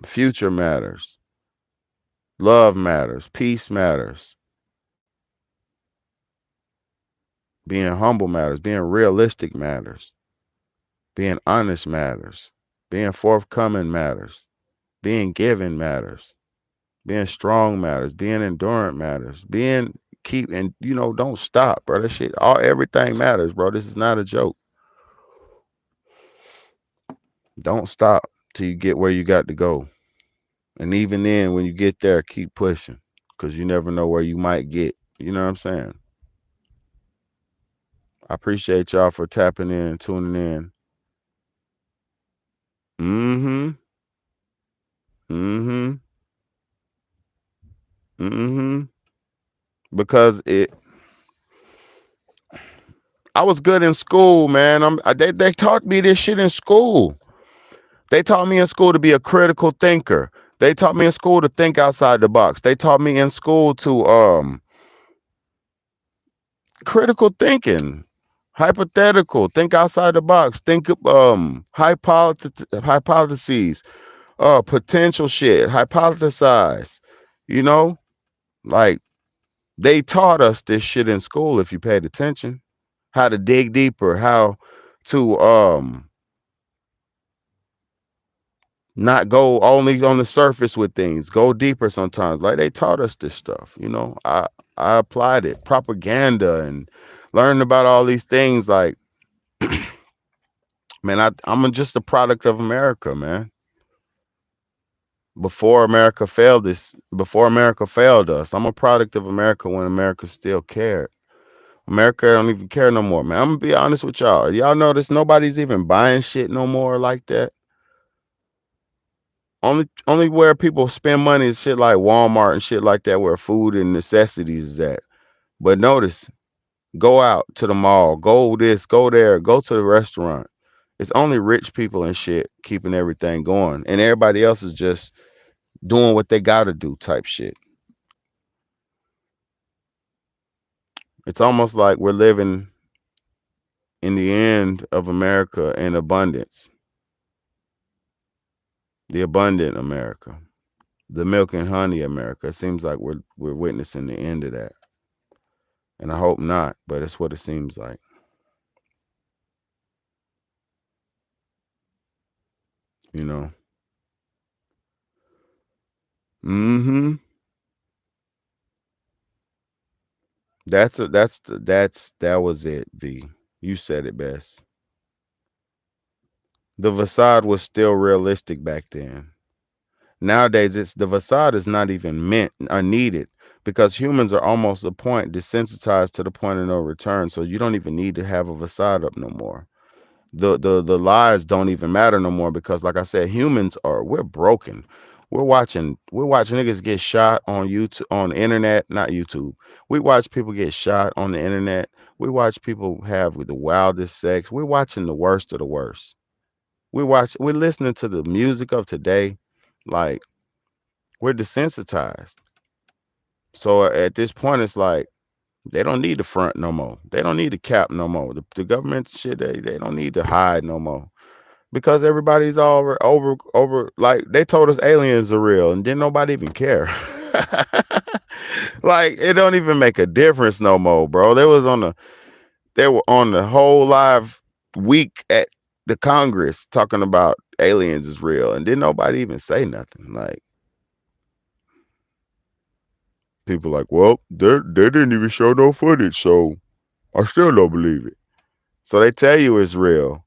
future matters, love matters, peace matters, being humble matters, being realistic matters, being honest matters, being forthcoming matters, being giving matters, being strong matters, being endurant matters, don't stop, bro. That shit, everything matters, bro. This is not a joke. Don't stop till you get where you got to go. And even then, when you get there, keep pushing, because you never know where you might get. You know what I'm saying? I appreciate y'all for tapping in, tuning in. Mm-hmm. Mm-hmm. Mm-hmm. Because I was good in school, man. They taught me this shit in school. They taught me in school to be a critical thinker. They taught me in school to think outside the box. They taught me in school to critical thinking, hypothetical, think outside the box, think hypotheses, potential shit, hypothesize. Like they taught us this shit in school if you paid attention. How to dig deeper, how to not go only on the surface with things, go deeper sometimes. Like they taught us this stuff, I applied it, propaganda, and learned about all these things. Like, man, I'm just a product of America, man. Before America failed us, I'm a product of America when America still cared. America don't even care no more, man. I'm gonna be honest with y'all. Y'all notice nobody's even buying shit no more like that. Only where people spend money is shit like Walmart and shit like that, where food and necessities is at. But notice, go out to the mall, go this, go there, go to the restaurant. It's only rich people and shit keeping everything going, and everybody else is just doing what they gotta do type shit. It's almost like we're living in the end of America in abundance. The abundant America. The milk and honey America. It seems like we're witnessing the end of that. And I hope not, but it's what it seems like. You know. Mm-hmm. That was it, V. You said it best. The facade was still realistic back then. Nowadays, it's the facade is not even meant or needed because humans are almost the point desensitized to the point of no return. So you don't even need to have a facade up no more. The lies don't even matter no more because, like I said, humans are we're broken. We're watching niggas get shot on YouTube, on the internet, not YouTube. We watch people get shot on the internet. We watch people have the wildest sex. We're watching the worst of the worst. We're listening to the music of today, like we're desensitized. So at this point, it's like they don't need the front no more. They don't need the cap no more. The government shit, they don't need to hide no more because everybody's all over. Like they told us aliens are real, and didn't nobody even care. Like it don't even make a difference no more, bro. They were on the whole live week at the Congress talking about aliens is real, and didn't nobody even say nothing. Like people like, well, they didn't even show no footage, so I still don't believe it. So they tell you it's real,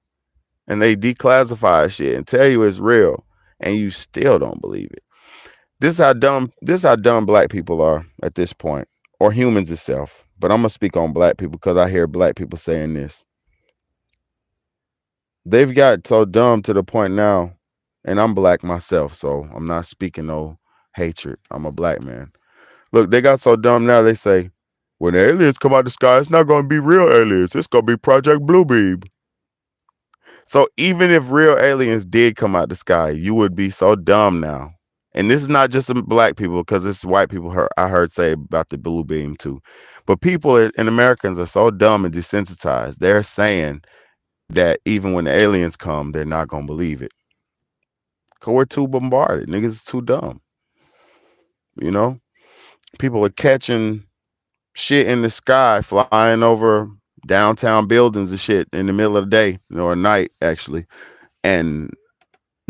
and they declassify shit and tell you it's real, and you still don't believe it. This is how dumb black people are at this point, or humans itself. But I'm gonna speak on black people because I hear black people saying this. They've got so dumb to the point now, and I'm black myself, so I'm not speaking no hatred. I'm a black man. Look, they got so dumb now. They say when the aliens come out the sky, it's not gonna be real aliens. It's gonna be Project Bluebeam. So even if real aliens did come out the sky, you would be so dumb now. And this is not just some black people, because it's white people I heard say about the blue beam too. But people and Americans are so dumb and desensitized. They're saying that even when the aliens come, they're not gonna believe it. Cause we're too bombarded. Niggas is too dumb. You know? People are catching shit in the sky, flying over downtown buildings and shit in the middle of the day or night, actually. And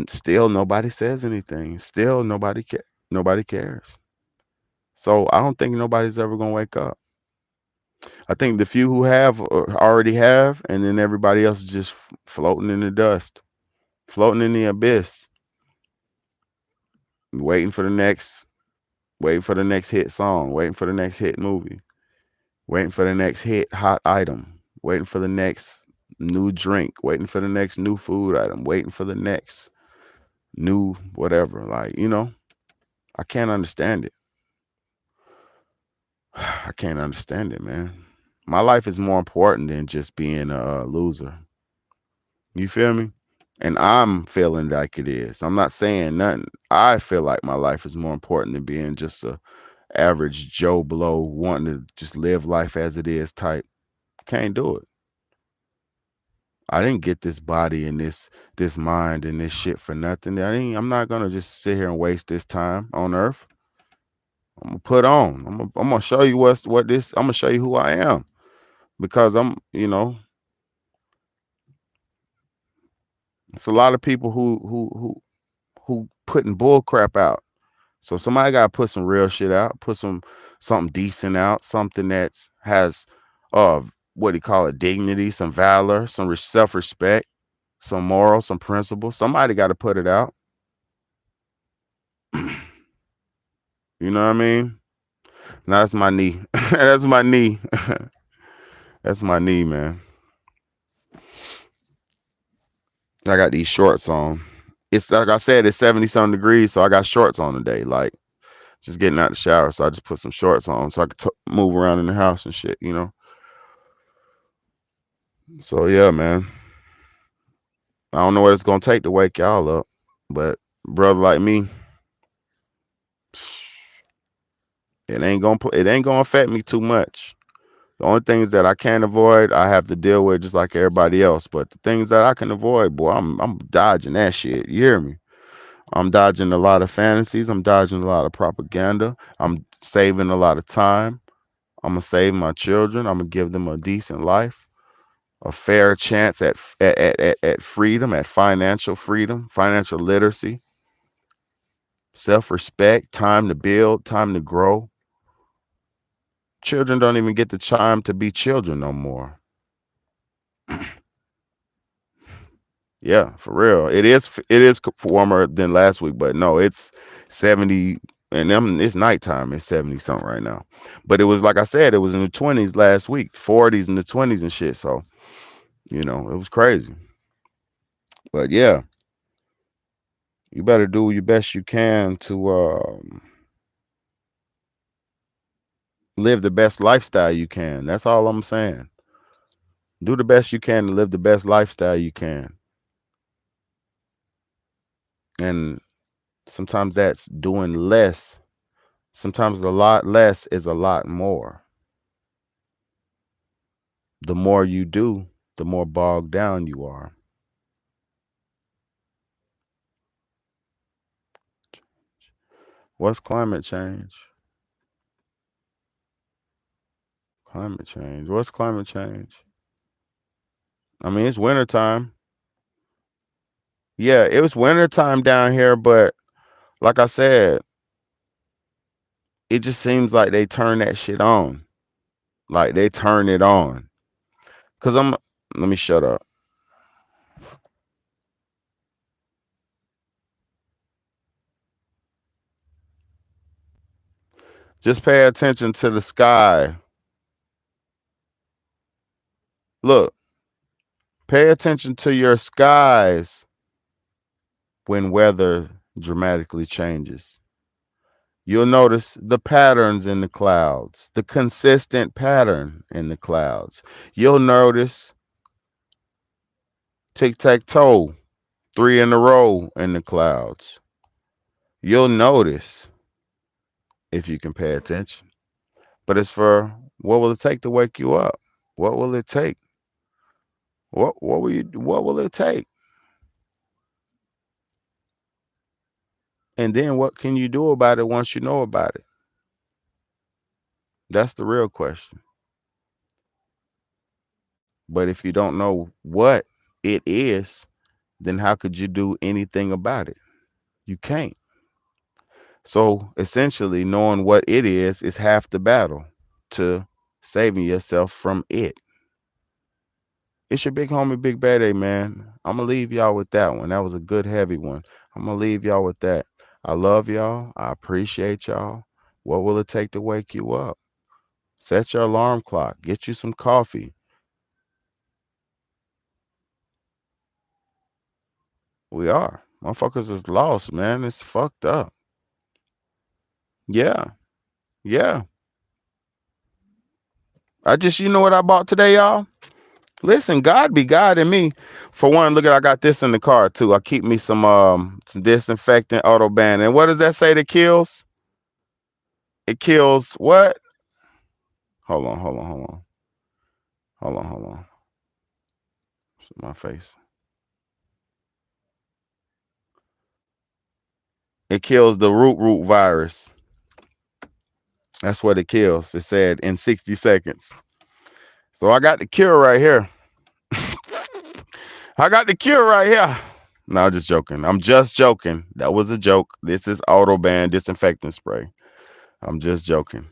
still nobody says anything. Still nobody cares. So I don't think nobody's ever gonna wake up. I think the few who have already have, and then everybody else is just floating in the dust, floating in the abyss, waiting for the next, waiting for the next hit song, waiting for the next hit movie, waiting for the next hit hot item, waiting for the next new drink, waiting for the next new food item, waiting for the next new whatever. Like, I can't understand it. I can't understand it, man. My life is more important than just being a loser. You feel me? And I'm feeling like it is. I'm not saying nothing. I feel like my life is more important than being just a average Joe Blow wanting to just live life as it is type. Can't do it. I didn't get this body and this mind and this shit for nothing. I'm not gonna just sit here and waste this time on earth. I'm gonna put on. I'm gonna show you what this. I'm gonna show you who I am because it's a lot of people who putting bull crap out. So somebody gotta put some real shit out, put something decent out, something that's has what do you call it, dignity, some valor, some self-respect, some morals, some principles. Somebody gotta put it out. You know what I mean? Now that's my knee. That's my knee. That's my knee, man. I got these shorts on. It's like I said, it's 70-something degrees, so I got shorts on today. Like just getting out the shower, so I just put some shorts on so I could move around in the house and shit. So yeah, man. I don't know what it's gonna take to wake y'all up, but brother like me, it ain't gonna affect me too much. The only things that I can't avoid, I have to deal with just like everybody else. But the things that I can avoid, boy, I'm dodging that shit. You hear me? I'm dodging a lot of fantasies. I'm dodging a lot of propaganda. I'm saving a lot of time. I'm gonna save my children. I'm gonna give them a decent life. a fair chance at freedom, at financial freedom, financial literacy, self-respect, time to build, time to grow. Children don't even get the time to be children no more. Yeah, for real. It is warmer than last week, but no, it's 70 and them it's nighttime. It's 70 something right now. But it was like I said, it was in the 20s last week, 40s and the 20s and shit. So, it was crazy. But yeah, you better do your best you can to live the best lifestyle you can. That's all I'm saying. Do the best you can to live the best lifestyle you can. And sometimes that's doing less. Sometimes a lot less is a lot more. The more you do, the more bogged down you are. What's climate change? Climate change. What's climate change? I mean, it's wintertime. Yeah, it was wintertime down here, but like I said, it just seems like they turn that shit on. Like they turn it on. Let me shut up. Just pay attention to the sky. Look, pay attention to your skies when weather dramatically changes. You'll notice the patterns in the clouds, the consistent pattern in the clouds. You'll notice tic-tac-toe, 3 in a row in the clouds. You'll notice if you can pay attention. But it's for what will it take to wake you up? What will it take? What will it take? And then what can you do about it once you know about it? That's the real question. But if you don't know what it is, then how could you do anything about it? You can't. So essentially, knowing what it is half the battle to saving yourself from it. It's your big homie, Big Bad A, man. I'm going to leave y'all with that one. That was a good, heavy one. I'm going to leave y'all with that. I love y'all. I appreciate y'all. What will it take to wake you up? Set your alarm clock. Get you some coffee. We are. Motherfuckers is lost, man. It's fucked up. Yeah. Yeah. You know what I bought today, y'all? Listen, God be God in me. For one, look at I got this in the car too. I keep me some disinfectant Autobahn. And what does that say that kills? It kills what? Hold on. My face. It kills the root virus. That's what it kills. It said in 60 seconds. So I got the cure right here. I got the cure right here. No, just joking. I'm just joking. That was a joke. This is Autobahn disinfectant spray. I'm just joking.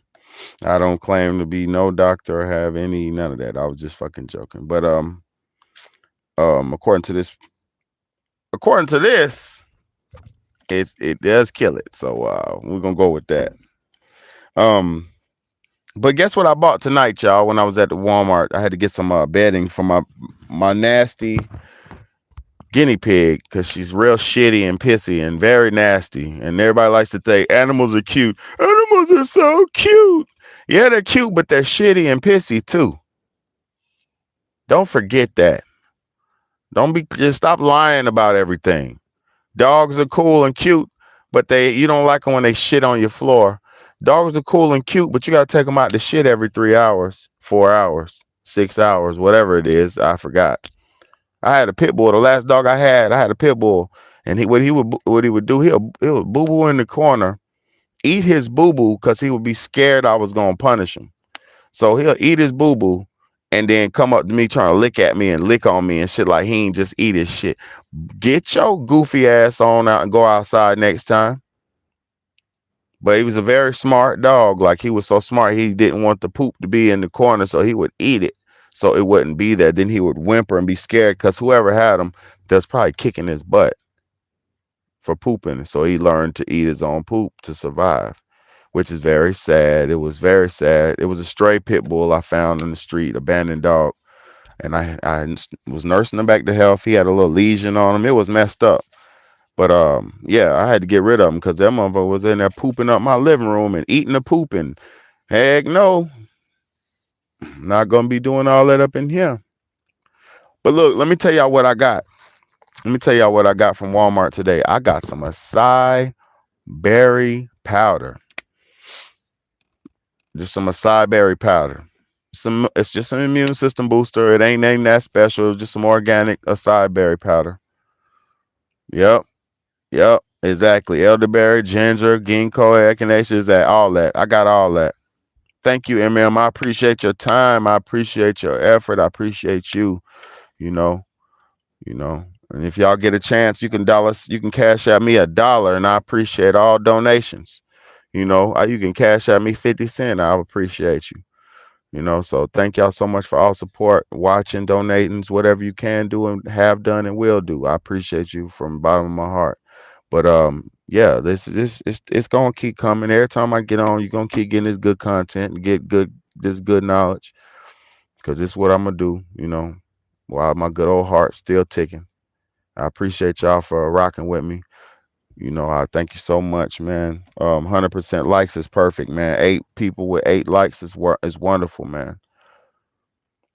I don't claim to be no doctor or have none of that. I was just fucking joking. But according to this, it does kill it. So we're gonna go with that. But guess what I bought tonight, y'all? When I was at the Walmart, I had to get some bedding for my nasty guinea pig because she's real shitty and pissy and very nasty. And everybody likes to think animals are cute. Animals are so cute. Yeah, they're cute, but they're shitty and pissy too. Don't forget that. Just stop lying about everything. Dogs are cool and cute, but you don't like them when they shit on your floor. Dogs are cool and cute, but you got to take them out to shit every 3 hours, 4 hours, 6 hours, whatever it is. I forgot. I had a pit bull. The last dog I had a pit bull, and what he would do, he'll boo boo in the corner, eat his boo boo because he would be scared I was gonna punish him. So he'll eat his boo boo, and then come up to me trying to lick at me and lick on me and shit like he ain't just eat his shit. Get your goofy ass on out and go outside next time. But he was a very smart dog. Like, he was so smart, he didn't want the poop to be in the corner, so he would eat it so it wouldn't be there. Then he would whimper and be scared because whoever had him was probably kicking his butt for pooping. So he learned to eat his own poop to survive, which is very sad. It was very sad. It was a stray pit bull I found in the street, abandoned dog. And I was nursing him back to health. He had a little lesion on him. It was messed up. But yeah, I had to get rid of him because that motherfucker was in there pooping up my living room and eating the poop. And heck no, not gonna be doing all that up in here. But look, let me tell y'all what I got. Let me tell y'all what I got from Walmart today. I got some acai berry powder. Just some acai berry powder. It's just an immune system booster. It ain't that special. Just some organic acai berry powder. Yep, exactly. Elderberry, ginger, ginkgo, echinacea, that all that. I got all that. Thank you, MM. I appreciate your time. I appreciate your effort. I appreciate you. You know. And if y'all get a chance, you can cash out me $1, and I appreciate all donations. You can cash out me 50 cents. I appreciate you. So thank y'all so much for all support, watching, donating, whatever you can do and have done and will do. I appreciate you from the bottom of my heart. But yeah, it's gonna keep coming. Every time I get on, you're gonna keep getting this good content and get this good knowledge, because this is what I'm gonna do. While my good old heart's still ticking. I appreciate y'all for rocking with me. I thank you so much, man. 100% likes is perfect, man. 8 people with 8 likes is wonderful, man.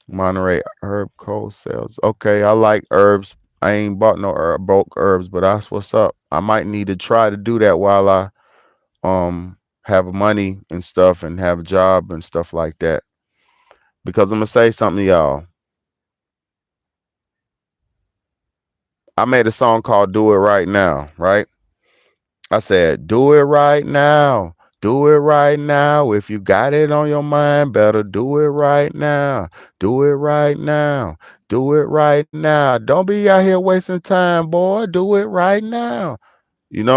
Monterey herb cold sales. Okay, I like herbs. I ain't bought no bulk herbs, but that's what's up. I might need to try to do that while I have money and stuff and have a job and stuff like that. Because I'm gonna say something to y'all. I made a song called "Do It Right Now," right? I said, do it right now. Do it right now. If you got it on your mind, better do it right now. Do it right now. Do it right now. Don't be out here wasting time, boy. Do it right now. And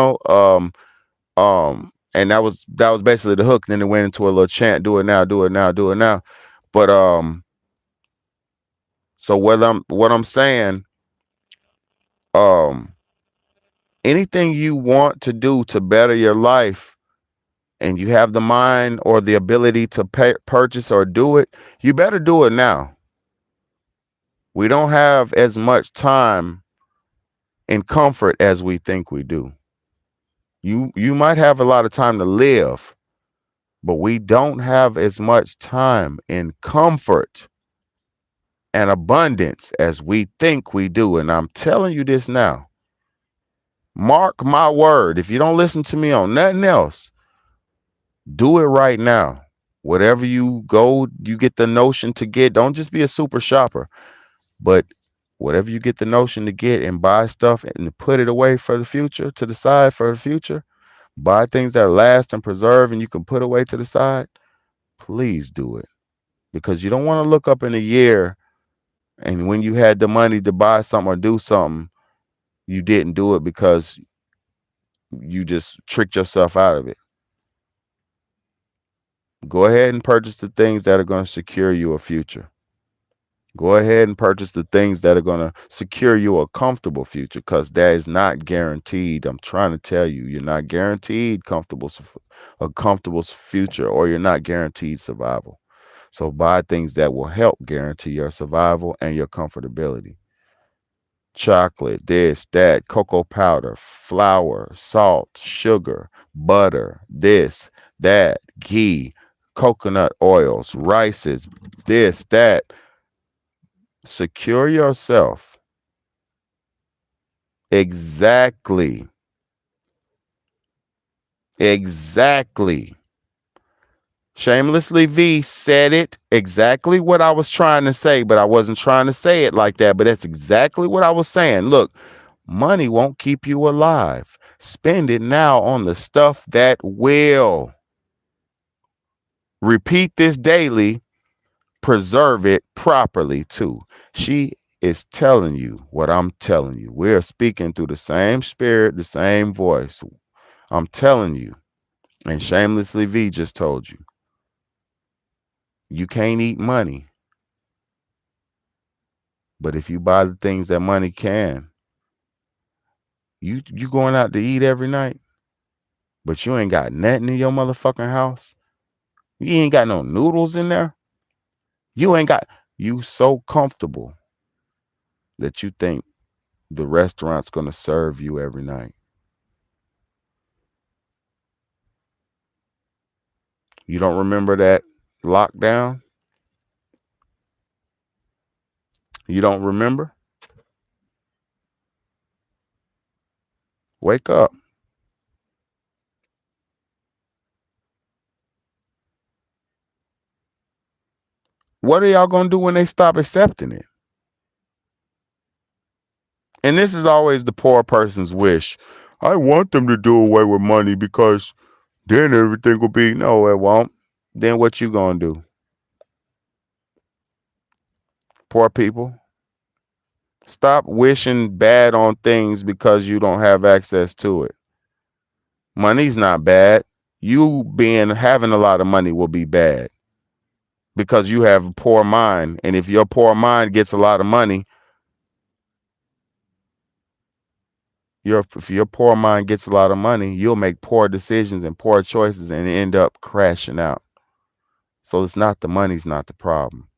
that was basically the hook. Then it went into a little chant, do it now, do it now, do it now. But so what I'm saying, anything you want to do to better your life, and you have the mind or the ability to purchase or do it, you better do it now. We don't have as much time and comfort as we think we do. You might have a lot of time to live, but we don't have as much time in comfort and abundance as we think we do. And I'm telling you this now. Mark my word. If you don't listen to me on nothing else, do it right now. Whatever you get the notion to get, don't just be a super shopper, but whatever you get the notion to get and buy stuff and put it away for the future, to the side for the future, buy things that last and preserve and you can put away to the side, please do it. Because you don't want to look up in a year and when you had the money to buy something or do something, you didn't do it because you just tricked yourself out of it. Go ahead and purchase the things that are going to secure you a future. Go ahead and purchase the things that are going to secure you a comfortable future, because that is not guaranteed. I'm trying to tell you, you're not guaranteed a comfortable future, or you're not guaranteed survival. So buy things that will help guarantee your survival and your comfortability. Chocolate, this, that, cocoa powder, flour, salt, sugar, butter, this, that, ghee, coconut oils, rices, this, that. Secure yourself. Exactly. Shamelessly V said it exactly what I was trying to say, but I wasn't trying to say it like that. But that's exactly what I was saying. Look, money won't keep you alive. Spend it now on the stuff that will. Repeat this daily. preserve it properly too. She is telling you what I'm telling you. We're speaking through the same spirit, the same voice. I'm telling you, and Shamelessly V just told you, you can't eat money, but if you buy the things that money can, you going out to eat every night, but you ain't got nothing in your motherfucking house. You ain't got no noodles in there. You ain't got, you so comfortable that you think the restaurant's gonna serve you every night. You don't remember that lockdown? You don't remember? Wake up. What are y'all gonna do when they stop accepting it? And this is always the poor person's wish. I want them to do away with money because then everything will be, no, it won't. Then what you gonna do? Poor people, stop wishing bad on things because you don't have access to it. Money's not bad. You being having a lot of money will be bad because you have a poor mind. And if your poor mind gets a lot of money, if your poor mind gets a lot of money, you'll make poor decisions and poor choices and end up crashing out. So it's not the money's not the problem.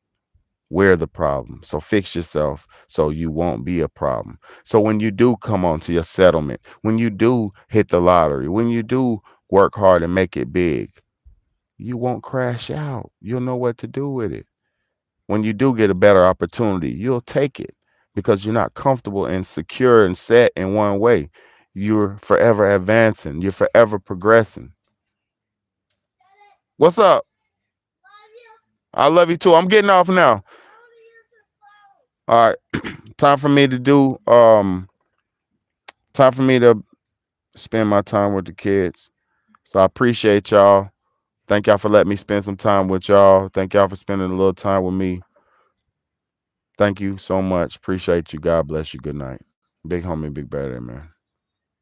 We're the problem. So fix yourself so you won't be a problem. So when you do come onto your settlement, when you do hit the lottery, when you do work hard and make it big, you won't crash out. You'll know what to do with it. When you do get a better opportunity, you'll take it because you're not comfortable and secure and set in one way. You're forever advancing. You're forever progressing. What's up? I love you too. I'm getting off now. All right. Time for me to do time for me to spend my time with the kids. So I appreciate y'all. Thank y'all for letting me spend some time with y'all. Thank y'all for spending a little time with me. Thank you so much. Appreciate you. God bless you. Good night. Big homie, big brother, man.